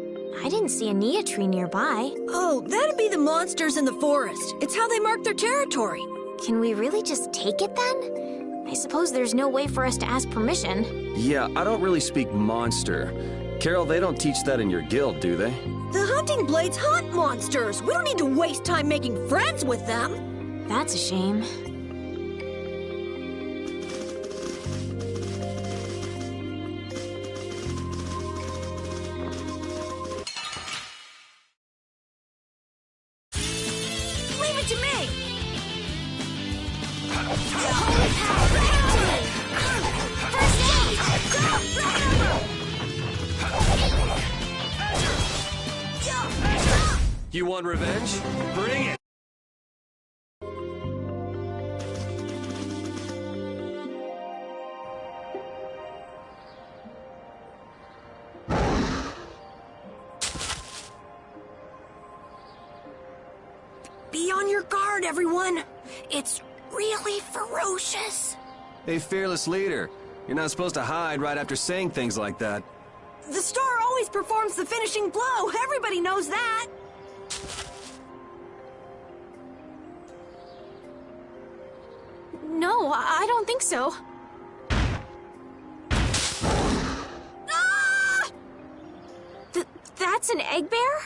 I didn't see a Nia tree nearby. Oh, that'd be the monsters in the forest. It's how they mark their territory. Can we really just take it then? I suppose there's no way for us to ask permission. Yeah, I don't really speak monster. Carol, they don't teach that in your guild, do they? The hunting blades hunt monsters. We don't need to waste time making friends with them. That's a shame. Leave it to me. Holy power, You want revenge? Bring it! Be on your guard, everyone. It's really ferocious. Hey, fearless leader. You're not supposed to hide right after saying things like that. The star always performs the finishing blow. Everybody knows that. No, I don't think so. Ah! That's an egg bear?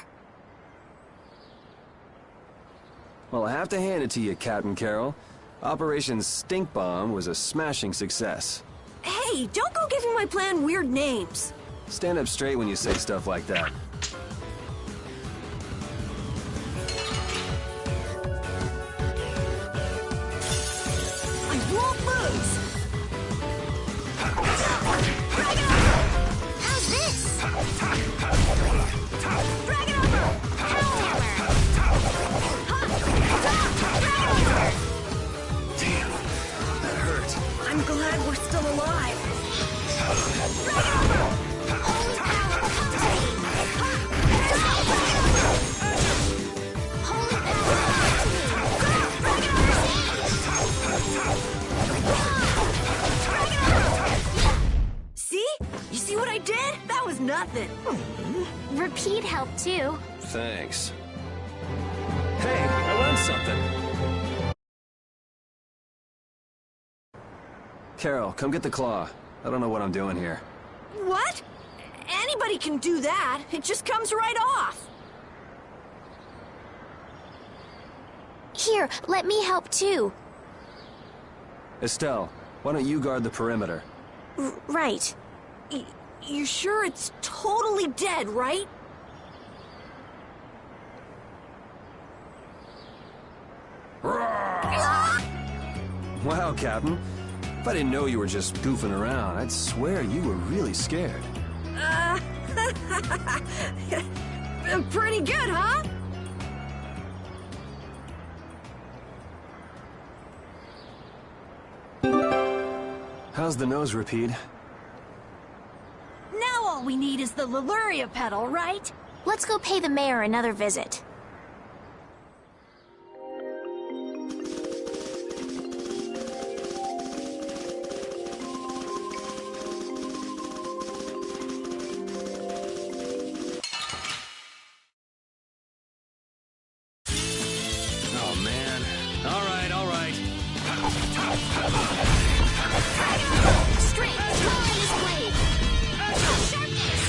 Well, I have to hand it to you, Captain Carroll. Operation Stink Bomb was a smashing success. Hey, don't go giving my plan weird names. Stand up straight when you say stuff like that. I won't lose. How's this? Drag it over. Damn, that hurt. I'm glad we're still alive. See? You see what I did? That was nothing. Repeat helped too. Thanks. Hey, I learned something. Carol, come get the claw. I don't know what I'm doing here. What? Anybody can do that. It just comes right off. Here, let me help too. Estelle, why don't you guard the perimeter? Right. You sure it's totally dead, right? Wow, Captain. If I didn't know you were just goofing around, I'd swear you were really scared. Pretty good, huh? How's the nose, Repeat? Now all we need is the Leluria pedal, right? Let's go pay the mayor another visit. Oh, man. All right, all right. Straight, line his blade. Sharpness.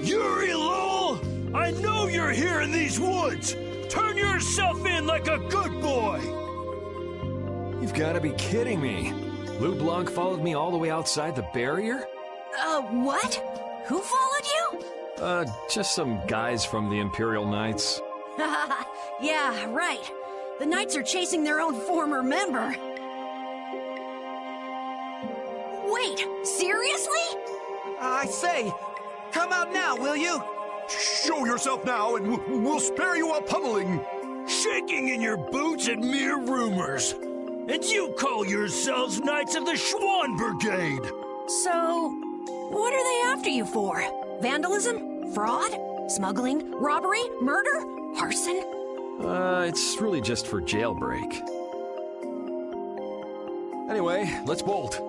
Yuri Lowell! I know you're here in these woods! Turn yourself in like a good boy! You've got to be kidding me. Lou Blanc followed me all the way outside the barrier? What? Who followed you? Just some guys from the Imperial Knights. Yeah, right. The Knights are chasing their own former member. Wait, seriously? I say, come out now, will you? Show yourself now and we'll spare you a pummeling. Shaking in your boots at mere rumors. And you call yourselves Knights of the Schwann Brigade. So, what are they after you for? Vandalism? Fraud? Smuggling? Robbery? Murder? Arson? It's really just for jailbreak. Anyway, let's bolt.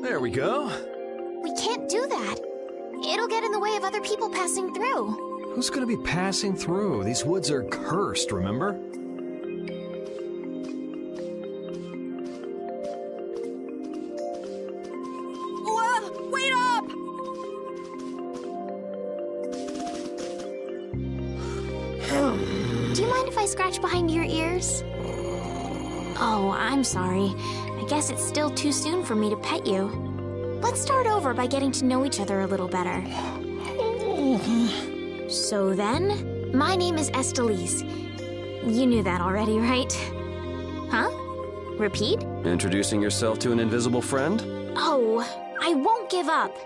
There we go. We can't do that. It'll get in the way of other people passing through. Who's gonna be passing through? These woods are cursed, remember? Whoa, wait up! scratch behind your ears? Oh, I'm sorry. I guess it's still too soon for me to pet you. Let's start over by getting to know each other a little better. So then, my name is Estelise. You knew that already, right? Huh? Repeat? Introducing yourself to an invisible friend? Oh, I won't give up.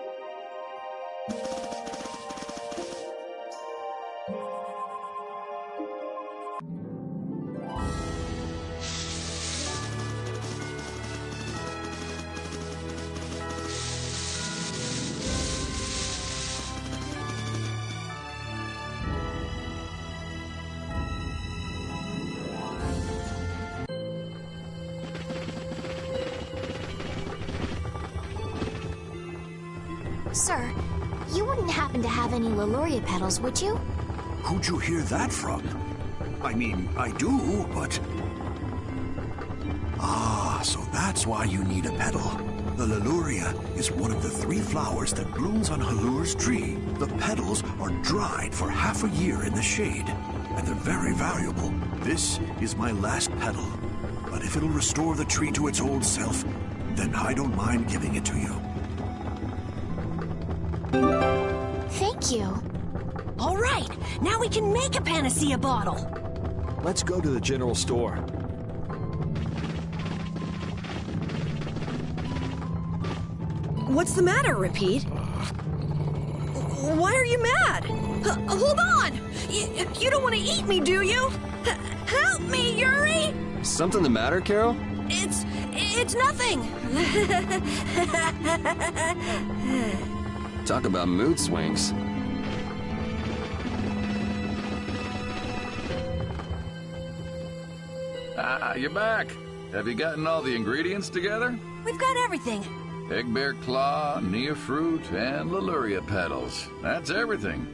Sir, you wouldn't happen to have any Leluria petals, would you? Who'd you hear that from? I mean, I do, but... Ah, so that's why you need a petal. The Leluria is one of the 3 flowers that blooms on Halur's tree. The petals are dried for half a year in the shade, and they're very valuable. This is my last petal, but if it'll restore the tree to its old self, then I don't mind giving it to you. Thank you. All right, now we can make a panacea bottle. Let's go to the general store. What's the matter, Repeat? Why are you mad? Hold on! You don't want to eat me, do you? Help me, Yuri! Something the matter, Carol? It's nothing. Talk about mood swings. Ah, you're back. Have you gotten all the ingredients together? We've got everything. Egg bear claw, Nia fruit, and Leluria petals. That's everything.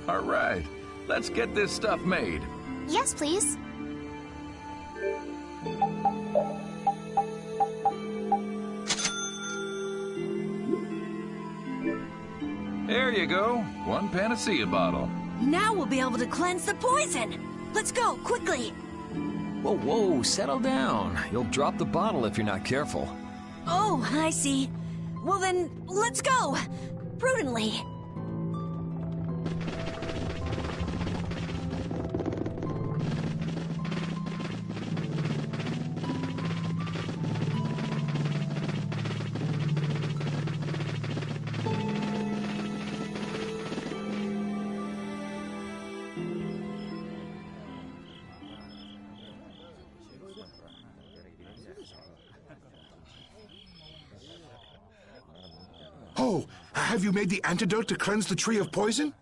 All right, let's get this stuff made. Yes, please. There you go. 1 panacea bottle. Now we'll be able to cleanse the poison. Let's go, quickly. Whoa, whoa, settle down. You'll drop the bottle if you're not careful. Oh, I see. Well then, let's go. Prudently. Oh, have you made the antidote to cleanse the tree of poison?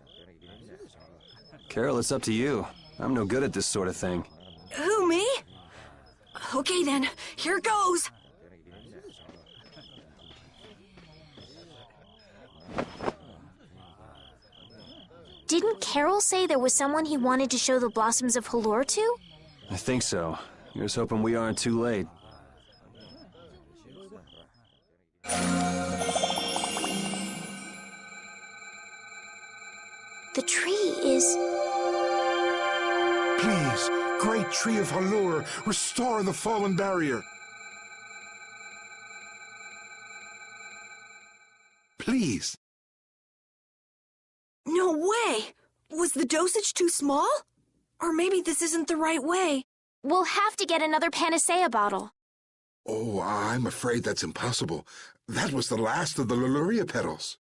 Carol, it's up to you. I'm no good at this sort of thing. Who, me? Okay then, here goes. Didn't Carol say there was someone he wanted to show the blossoms of Halur to? I think so. Here's hoping we aren't too late. The tree is... Please, great tree of Halur, restore the fallen barrier. Please. No way! Was the dosage too small? Or maybe this isn't the right way. We'll have to get another panacea bottle. Oh, I'm afraid that's impossible. That was the last of the Leluria petals.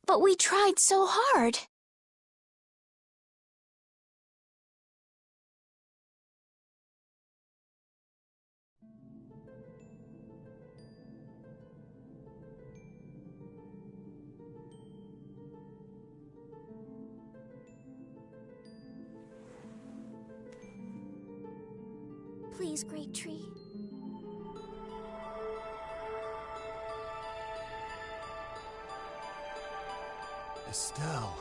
But we tried so hard. Please, great tree. Estelle.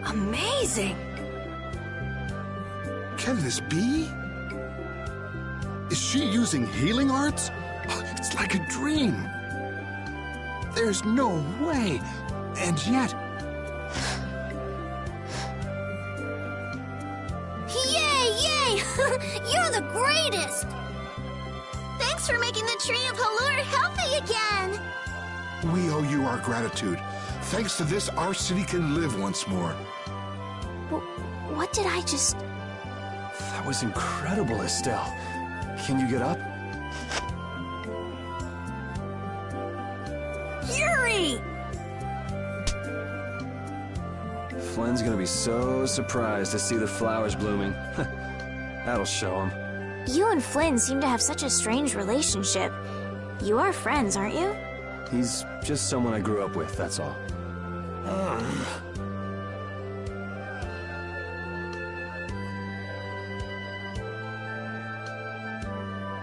Amazing! Can this be? Is she using healing arts? It's like a dream. There's no way. And yet... Yay, yay! You're the greatest! Thanks for making the tree of Halur healthy again! We owe you our gratitude. Thanks to this, our city can live once more. What did I just... That was incredible, Estelle. Can you get up? Yuri! Flynn's gonna be so surprised to see the flowers blooming. That'll show him. You and Flynn seem to have such a strange relationship. You are friends, aren't you? He's just someone I grew up with, that's all.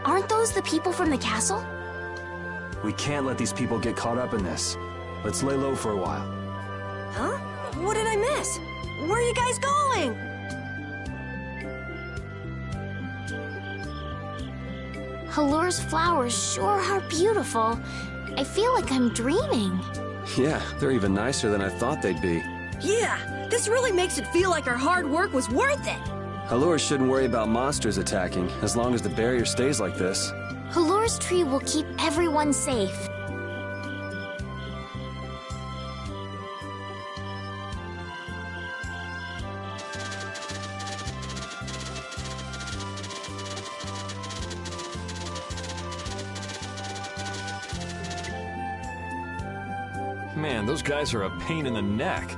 Aren't those the people from the castle? We can't let these people get caught up in this. Let's lay low for a while. Huh? What did I miss? Where are you guys going? Halur's flowers sure are beautiful. I feel like I'm dreaming. Yeah, they're even nicer than I thought they'd be. Yeah, this really makes it feel like our hard work was worth it. Halur shouldn't worry about monsters attacking, as long as the barrier stays like this. Halur's tree will keep everyone safe. Man, those guys are a pain in the neck.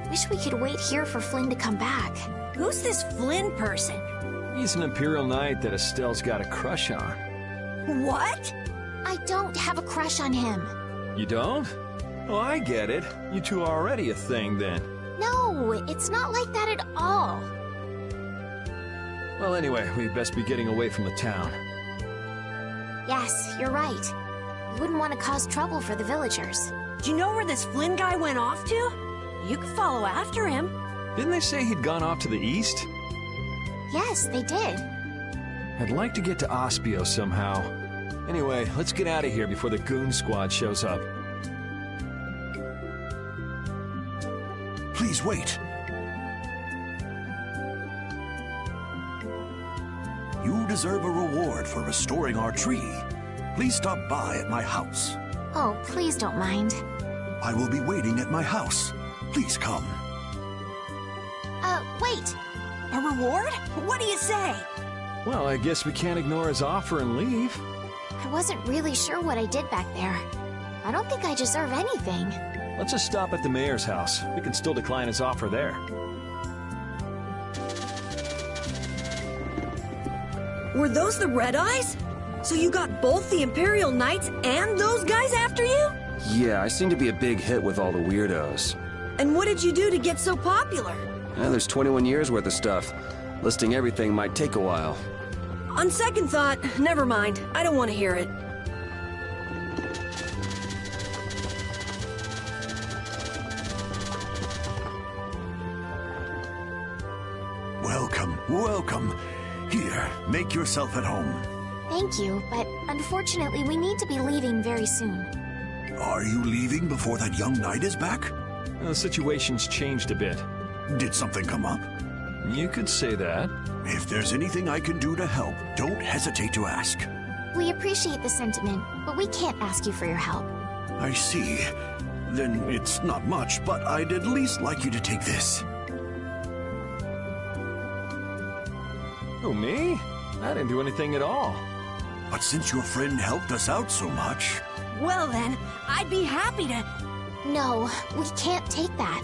Wish we could wait here for Flynn to come back. Who's this Flynn person? He's an Imperial Knight that Estelle's got a crush on. What? I don't have a crush on him. You don't? Oh, I get it. You two are already a thing, then. No, it's not like that at all. Well, anyway, we'd best be getting away from the town. Yes, you're right. You wouldn't want to cause trouble for the villagers. Do you know where this Flynn guy went off to? You could follow after him. Didn't they say he'd gone off to the east? Yes, they did. I'd like to get to Ospio somehow. Anyway, let's get out of here before the goon squad shows up. Please wait. You deserve a reward for restoring our tree. Please stop by at my house. Oh, please don't mind. I will be waiting at my house. Please come. Wait. A reward? What do you say? Well, I guess we can't ignore his offer and leave. I wasn't really sure what I did back there. I don't think I deserve anything. Let's just stop at the mayor's house. We can still decline his offer there. Were those the Red Eyes? So you got both the Imperial Knights and those guys after you? Yeah, I seem to be a big hit with all the weirdos. And what did you do to get so popular? There's 21 years worth of stuff. Listing everything might take a while. On second thought, never mind. I don't want to hear it. Welcome, welcome. Here, make yourself at home. Thank you, but unfortunately we need to be leaving very soon. Are you leaving before that young knight is back? The situation's changed a bit. Did something come up? You could say that. If there's anything I can do to help, don't hesitate to ask. We appreciate the sentiment, but we can't ask you for your help. I see. Then it's not much, but I'd at least like you to take this. Who, me? I didn't do anything at all. But since your friend helped us out so much... Well then, I'd be happy to... No, we can't take that.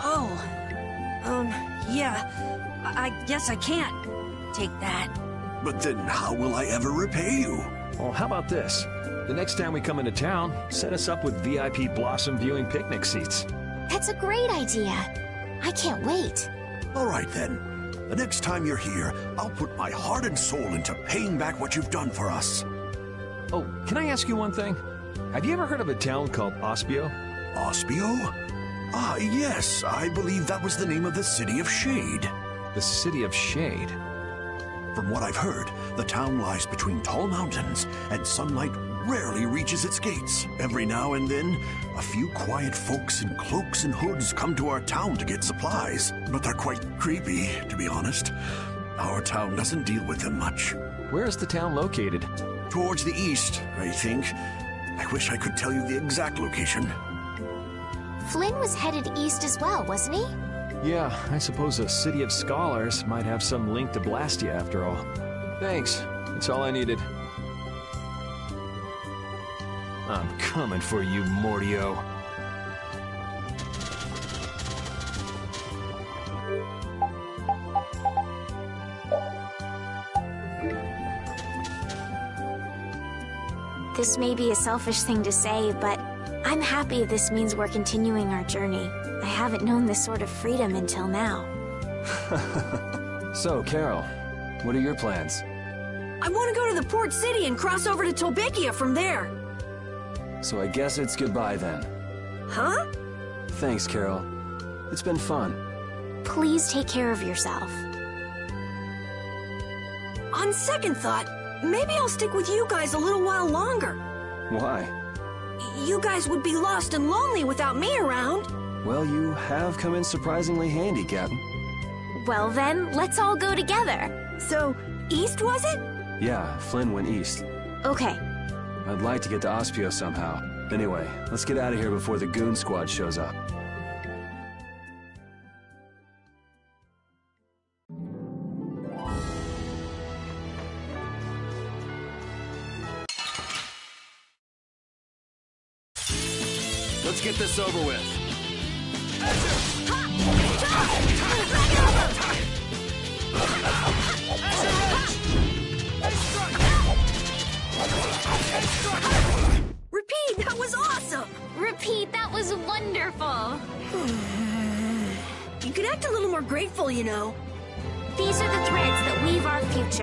Oh. Yeah. I guess I can't take that. But then how will I ever repay you? Well, how about this? The next time we come into town, set us up with VIP blossom viewing picnic seats. That's a great idea. I can't wait. All right then. The next time you're here, I'll put my heart and soul into paying back what you've done for us. Oh, can I ask you one thing? have you ever heard of a town called Ospio? Ospio? Ah, yes, I believe that was the name of the City of Shade. The City of Shade? From what I've heard, the town lies between tall mountains, and sunlight rarely reaches its gates. Every now and then, a few quiet folks in cloaks and hoods come to our town to get supplies, but they're quite creepy, to be honest. Our town doesn't deal with them much. Where is the town located? Towards the east, I think. I wish I could tell you the exact location. Flynn was headed east as well, wasn't he? Yeah, I suppose a city of scholars might have some link to Blastia after all. Thanks, that's all I needed. I'm coming for you, Mortio. This may be a selfish thing to say, but I'm happy this means we're continuing our journey. I haven't known this sort of freedom until now. So, Carol, what are your plans? I want to go to the port city and cross over to Tolbikia from there. So I guess it's goodbye then. Huh? Thanks, Carol. It's been fun. Please take care of yourself. On second thought, maybe I'll stick with you guys a little while longer. Why? You guys would be lost and lonely without me around. Well, you have come in surprisingly handy, Captain. Well then, let's all go together. So, east was it? Yeah, Flynn went east. Okay. I'd like to get to Ospio somehow. Anyway, let's get out of here before the goon squad shows up. Let's get this over with. Repeat, that was awesome! Repeat, that was wonderful! You could act a little more grateful, you know. These are the threads that weave our future.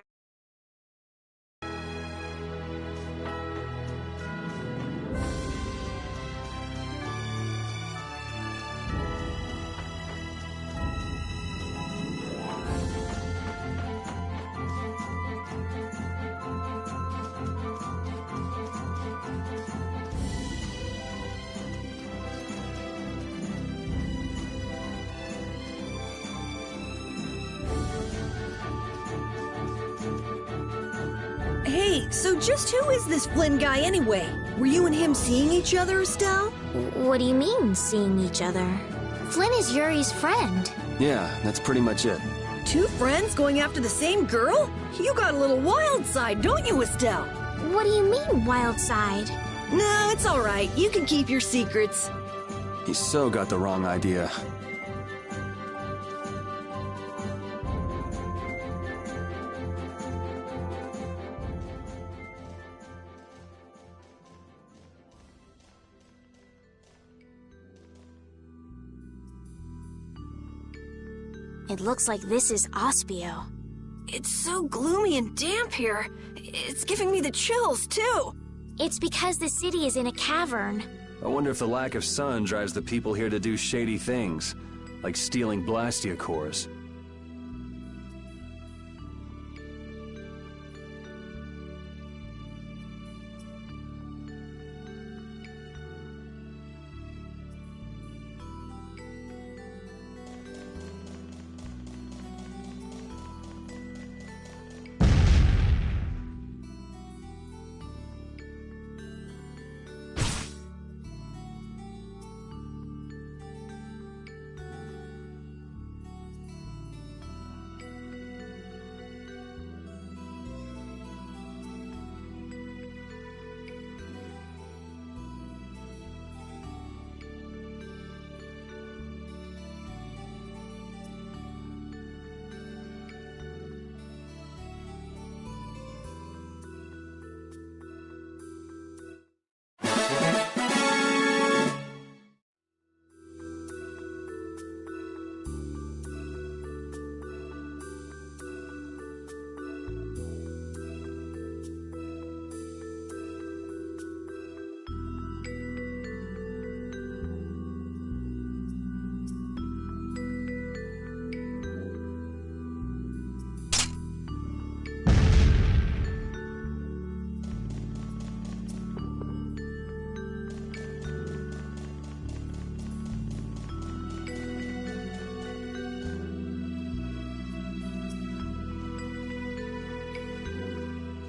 Hey, so just who is this Flynn guy anyway? Were you and him seeing each other, Estelle? What do you mean, seeing each other? Flynn is Yuri's friend. Yeah, that's pretty much it. Two friends going after the same girl? You got a little wild side, don't you, Estelle? What do you mean, wild side? No, it's all right. You can keep your secrets. He so got the wrong idea. It looks like this is Ospio. It's so gloomy and damp here. It's giving me the chills, too. It's because the city is in a cavern. I wonder if the lack of sun drives the people here to do shady things, like stealing Blastia cores.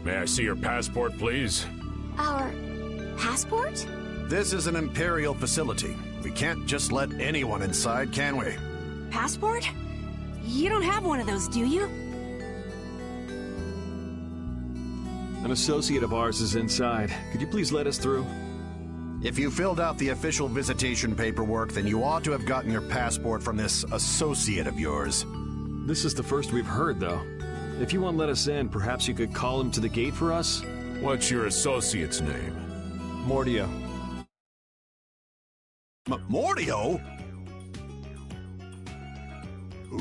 May I see your passport, please? Our passport? This is an Imperial facility. We can't just let anyone inside, can we? Passport? You don't have one of those, do you? An associate of ours is inside. Could you please let us through? If you filled out the official visitation paperwork, then you ought to have gotten your passport from this associate of yours. This is the first we've heard, though. If you won't let us in, perhaps you could call him to the gate for us? What's your associate's name? Mordio. Mordio?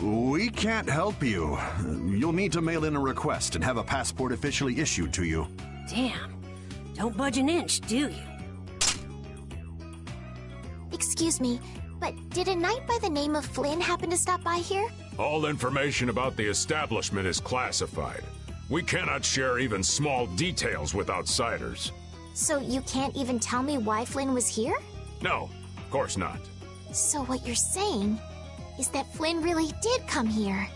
We can't help you. You'll need to mail in a request and have a passport officially issued to you. Damn. Don't budge an inch, do you? Excuse me, but did a knight by the name of Flynn happen to stop by here? All information about the establishment is classified. We cannot share even small details with outsiders. So you can't even tell me why Flynn was here? No, of course not. So what you're saying is that Flynn really did come here.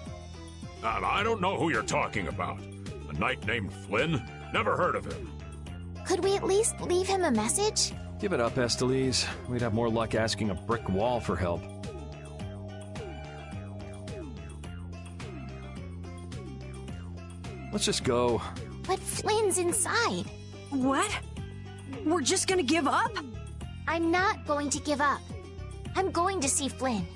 I don't know who you're talking about. A knight named Flynn? Never heard of him. Could we at least leave him a message? Give it up, Estelise. We'd have more luck asking a brick wall for help. Let's just go. But Flynn's inside. What? We're just gonna give up? I'm not going to give up. I'm going to see Flynn.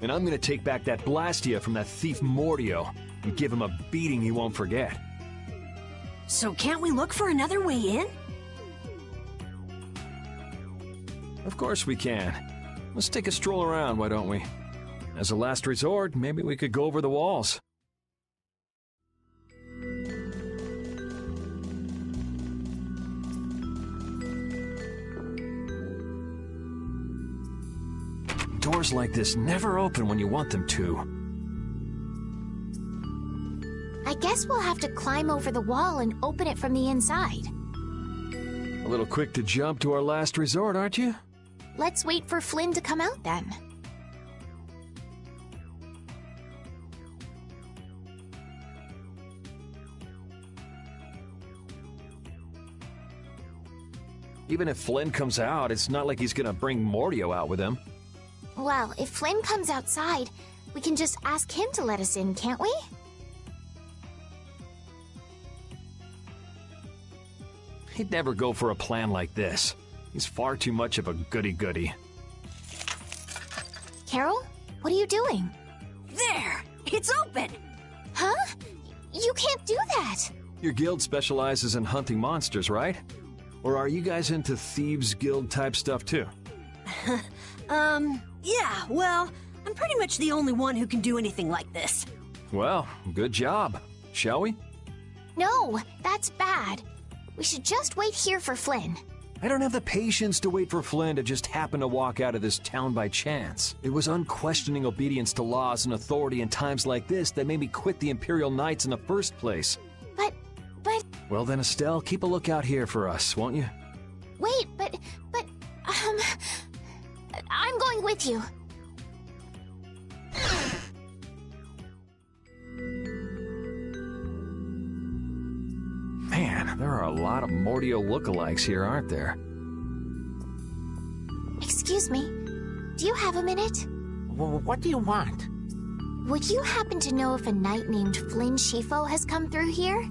And I'm gonna take back that Blastia from that thief Mordio and give him a beating he won't forget. So can't we look for another way in? Of course we can. Let's take a stroll around, why don't we? As a last resort, maybe we could go over the walls. Doors like this never open when you want them to. I guess we'll have to climb over the wall and open it from the inside. A little quick to jump to our last resort, aren't you? Let's wait for Flynn to come out then. Even if Flynn comes out, it's not like he's gonna bring Mordio out with him. Well, if Flynn comes outside, we can just ask him to let us in, can't we? He'd never go for a plan like this. He's far too much of a goody-goody. Carol, what are you doing? There! It's open! Huh? You can't do that! Your guild specializes in hunting monsters, right? Or are you guys into Thieves Guild type stuff too? Yeah, well, I'm pretty much the only one who can do anything like this. Well, good job. Shall we? No, that's bad. We should just wait here for Flynn. I don't have the patience to wait for Flynn to just happen to walk out of this town by chance. It was unquestioning obedience to laws and authority in times like this that made me quit the Imperial Knights in the first place. But... Well then, Estelle, keep a lookout here for us, won't you? Wait, but... I'm going with you. Man, there are a lot of Mordio lookalikes here, aren't there? Excuse me, do you have a minute? What do you want? Would you happen to know if a knight named Flynn Shifo has come through here?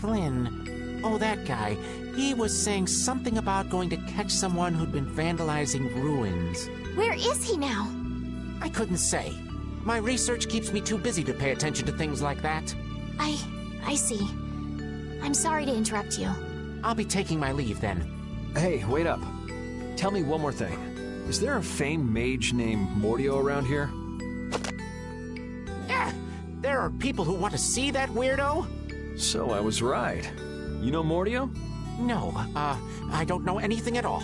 Flynn? Oh, that guy. He was saying something about going to catch someone who'd been vandalizing ruins. Where is he now? I couldn't say. My research keeps me too busy to pay attention to things like that. I see. I'm sorry to interrupt you. I'll be taking my leave then. Hey, wait up. Tell me one more thing. Is there a famed mage named Mordio around here? Yeah, there are people who want to see that weirdo? So I was right. You know Mordio? No, I don't know anything at all.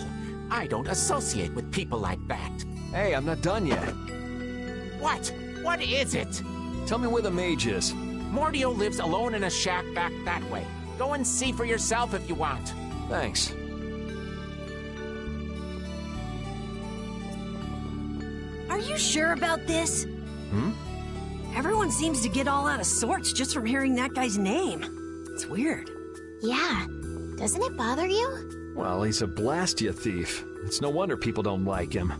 I don't associate with people like that. Hey, I'm not done yet. What? What is it? Tell me where the mage is. Mordio lives alone in a shack back that way. Go and see for yourself if you want. Thanks. Are you sure about this? Hmm? Everyone seems to get all out of sorts just from hearing that guy's name. It's weird. Yeah. Doesn't it bother you? Well, he's a Blastia thief. It's no wonder people don't like him.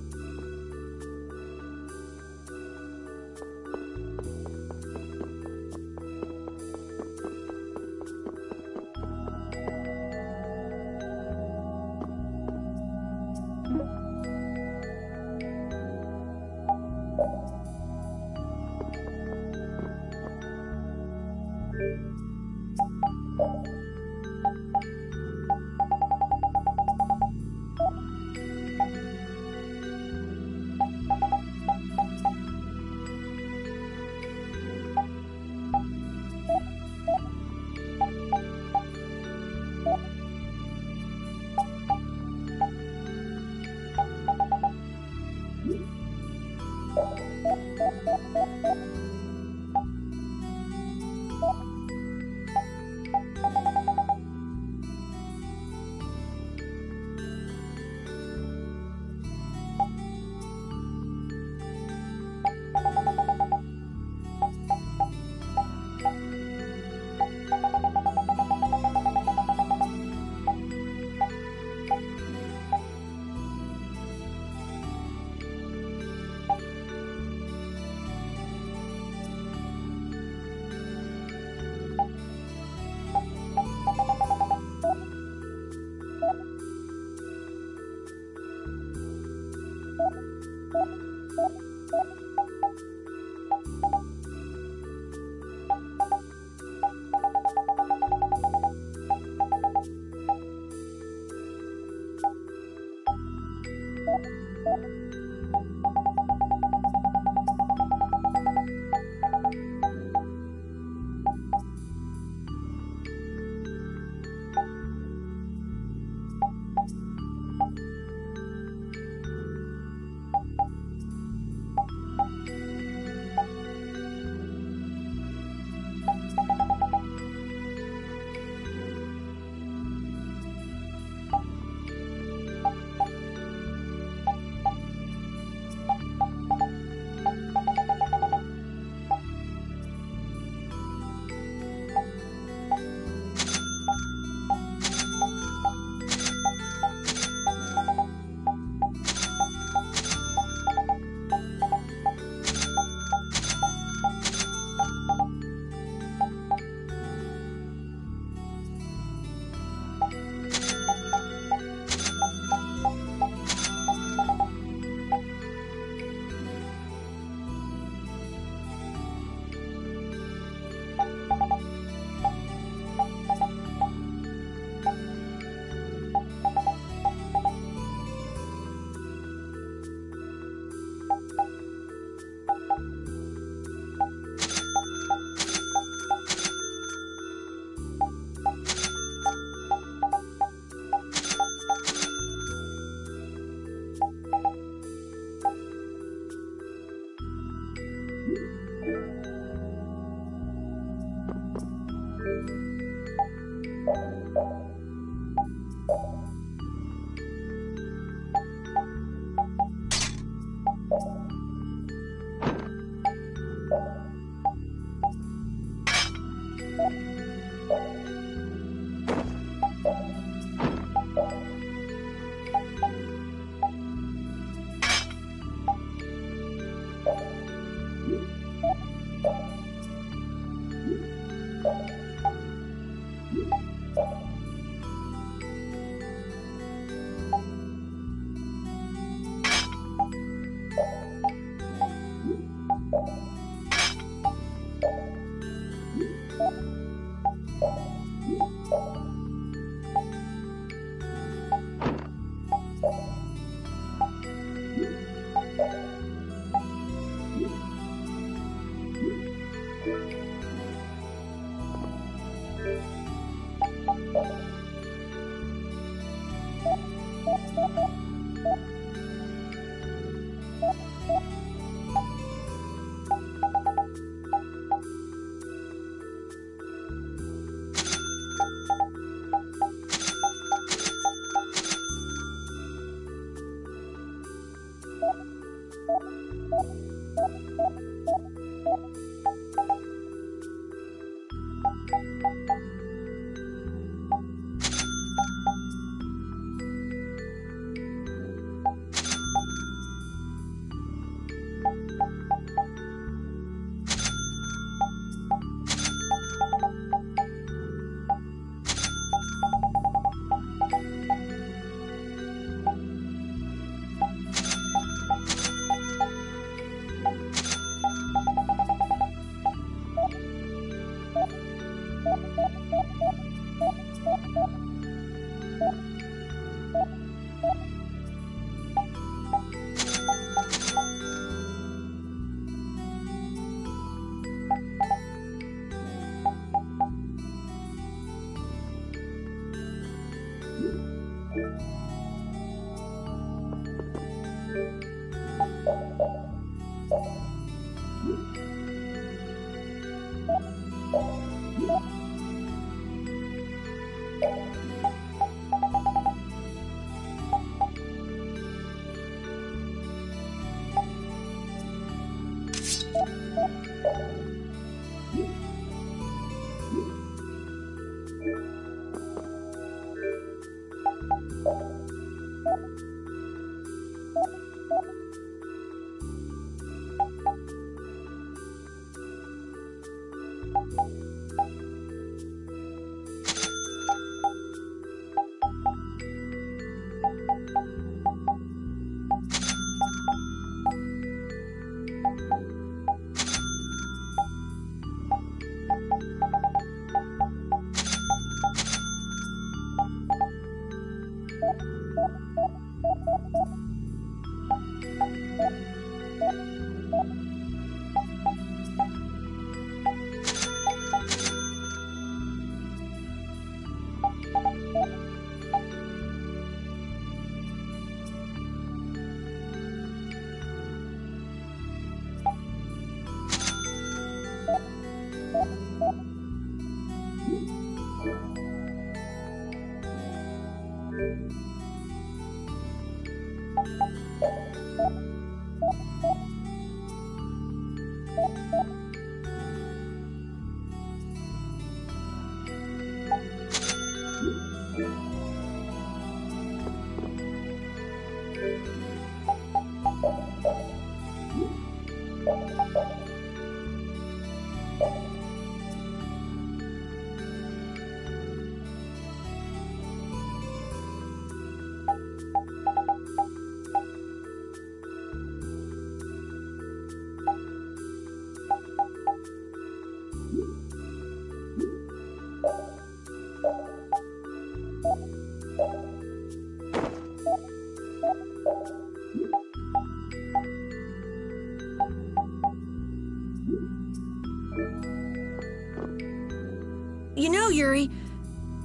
You know, Yuri,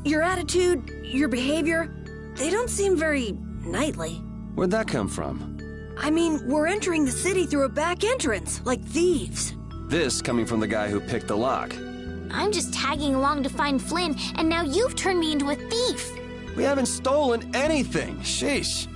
your attitude, your behavior, they don't seem very knightly. Where'd that come from? I mean, we're entering the city through a back entrance, like thieves. This coming from the guy who picked the lock. I'm just tagging along to find Flynn, and now you've turned me into a thief. We haven't stolen anything. Sheesh.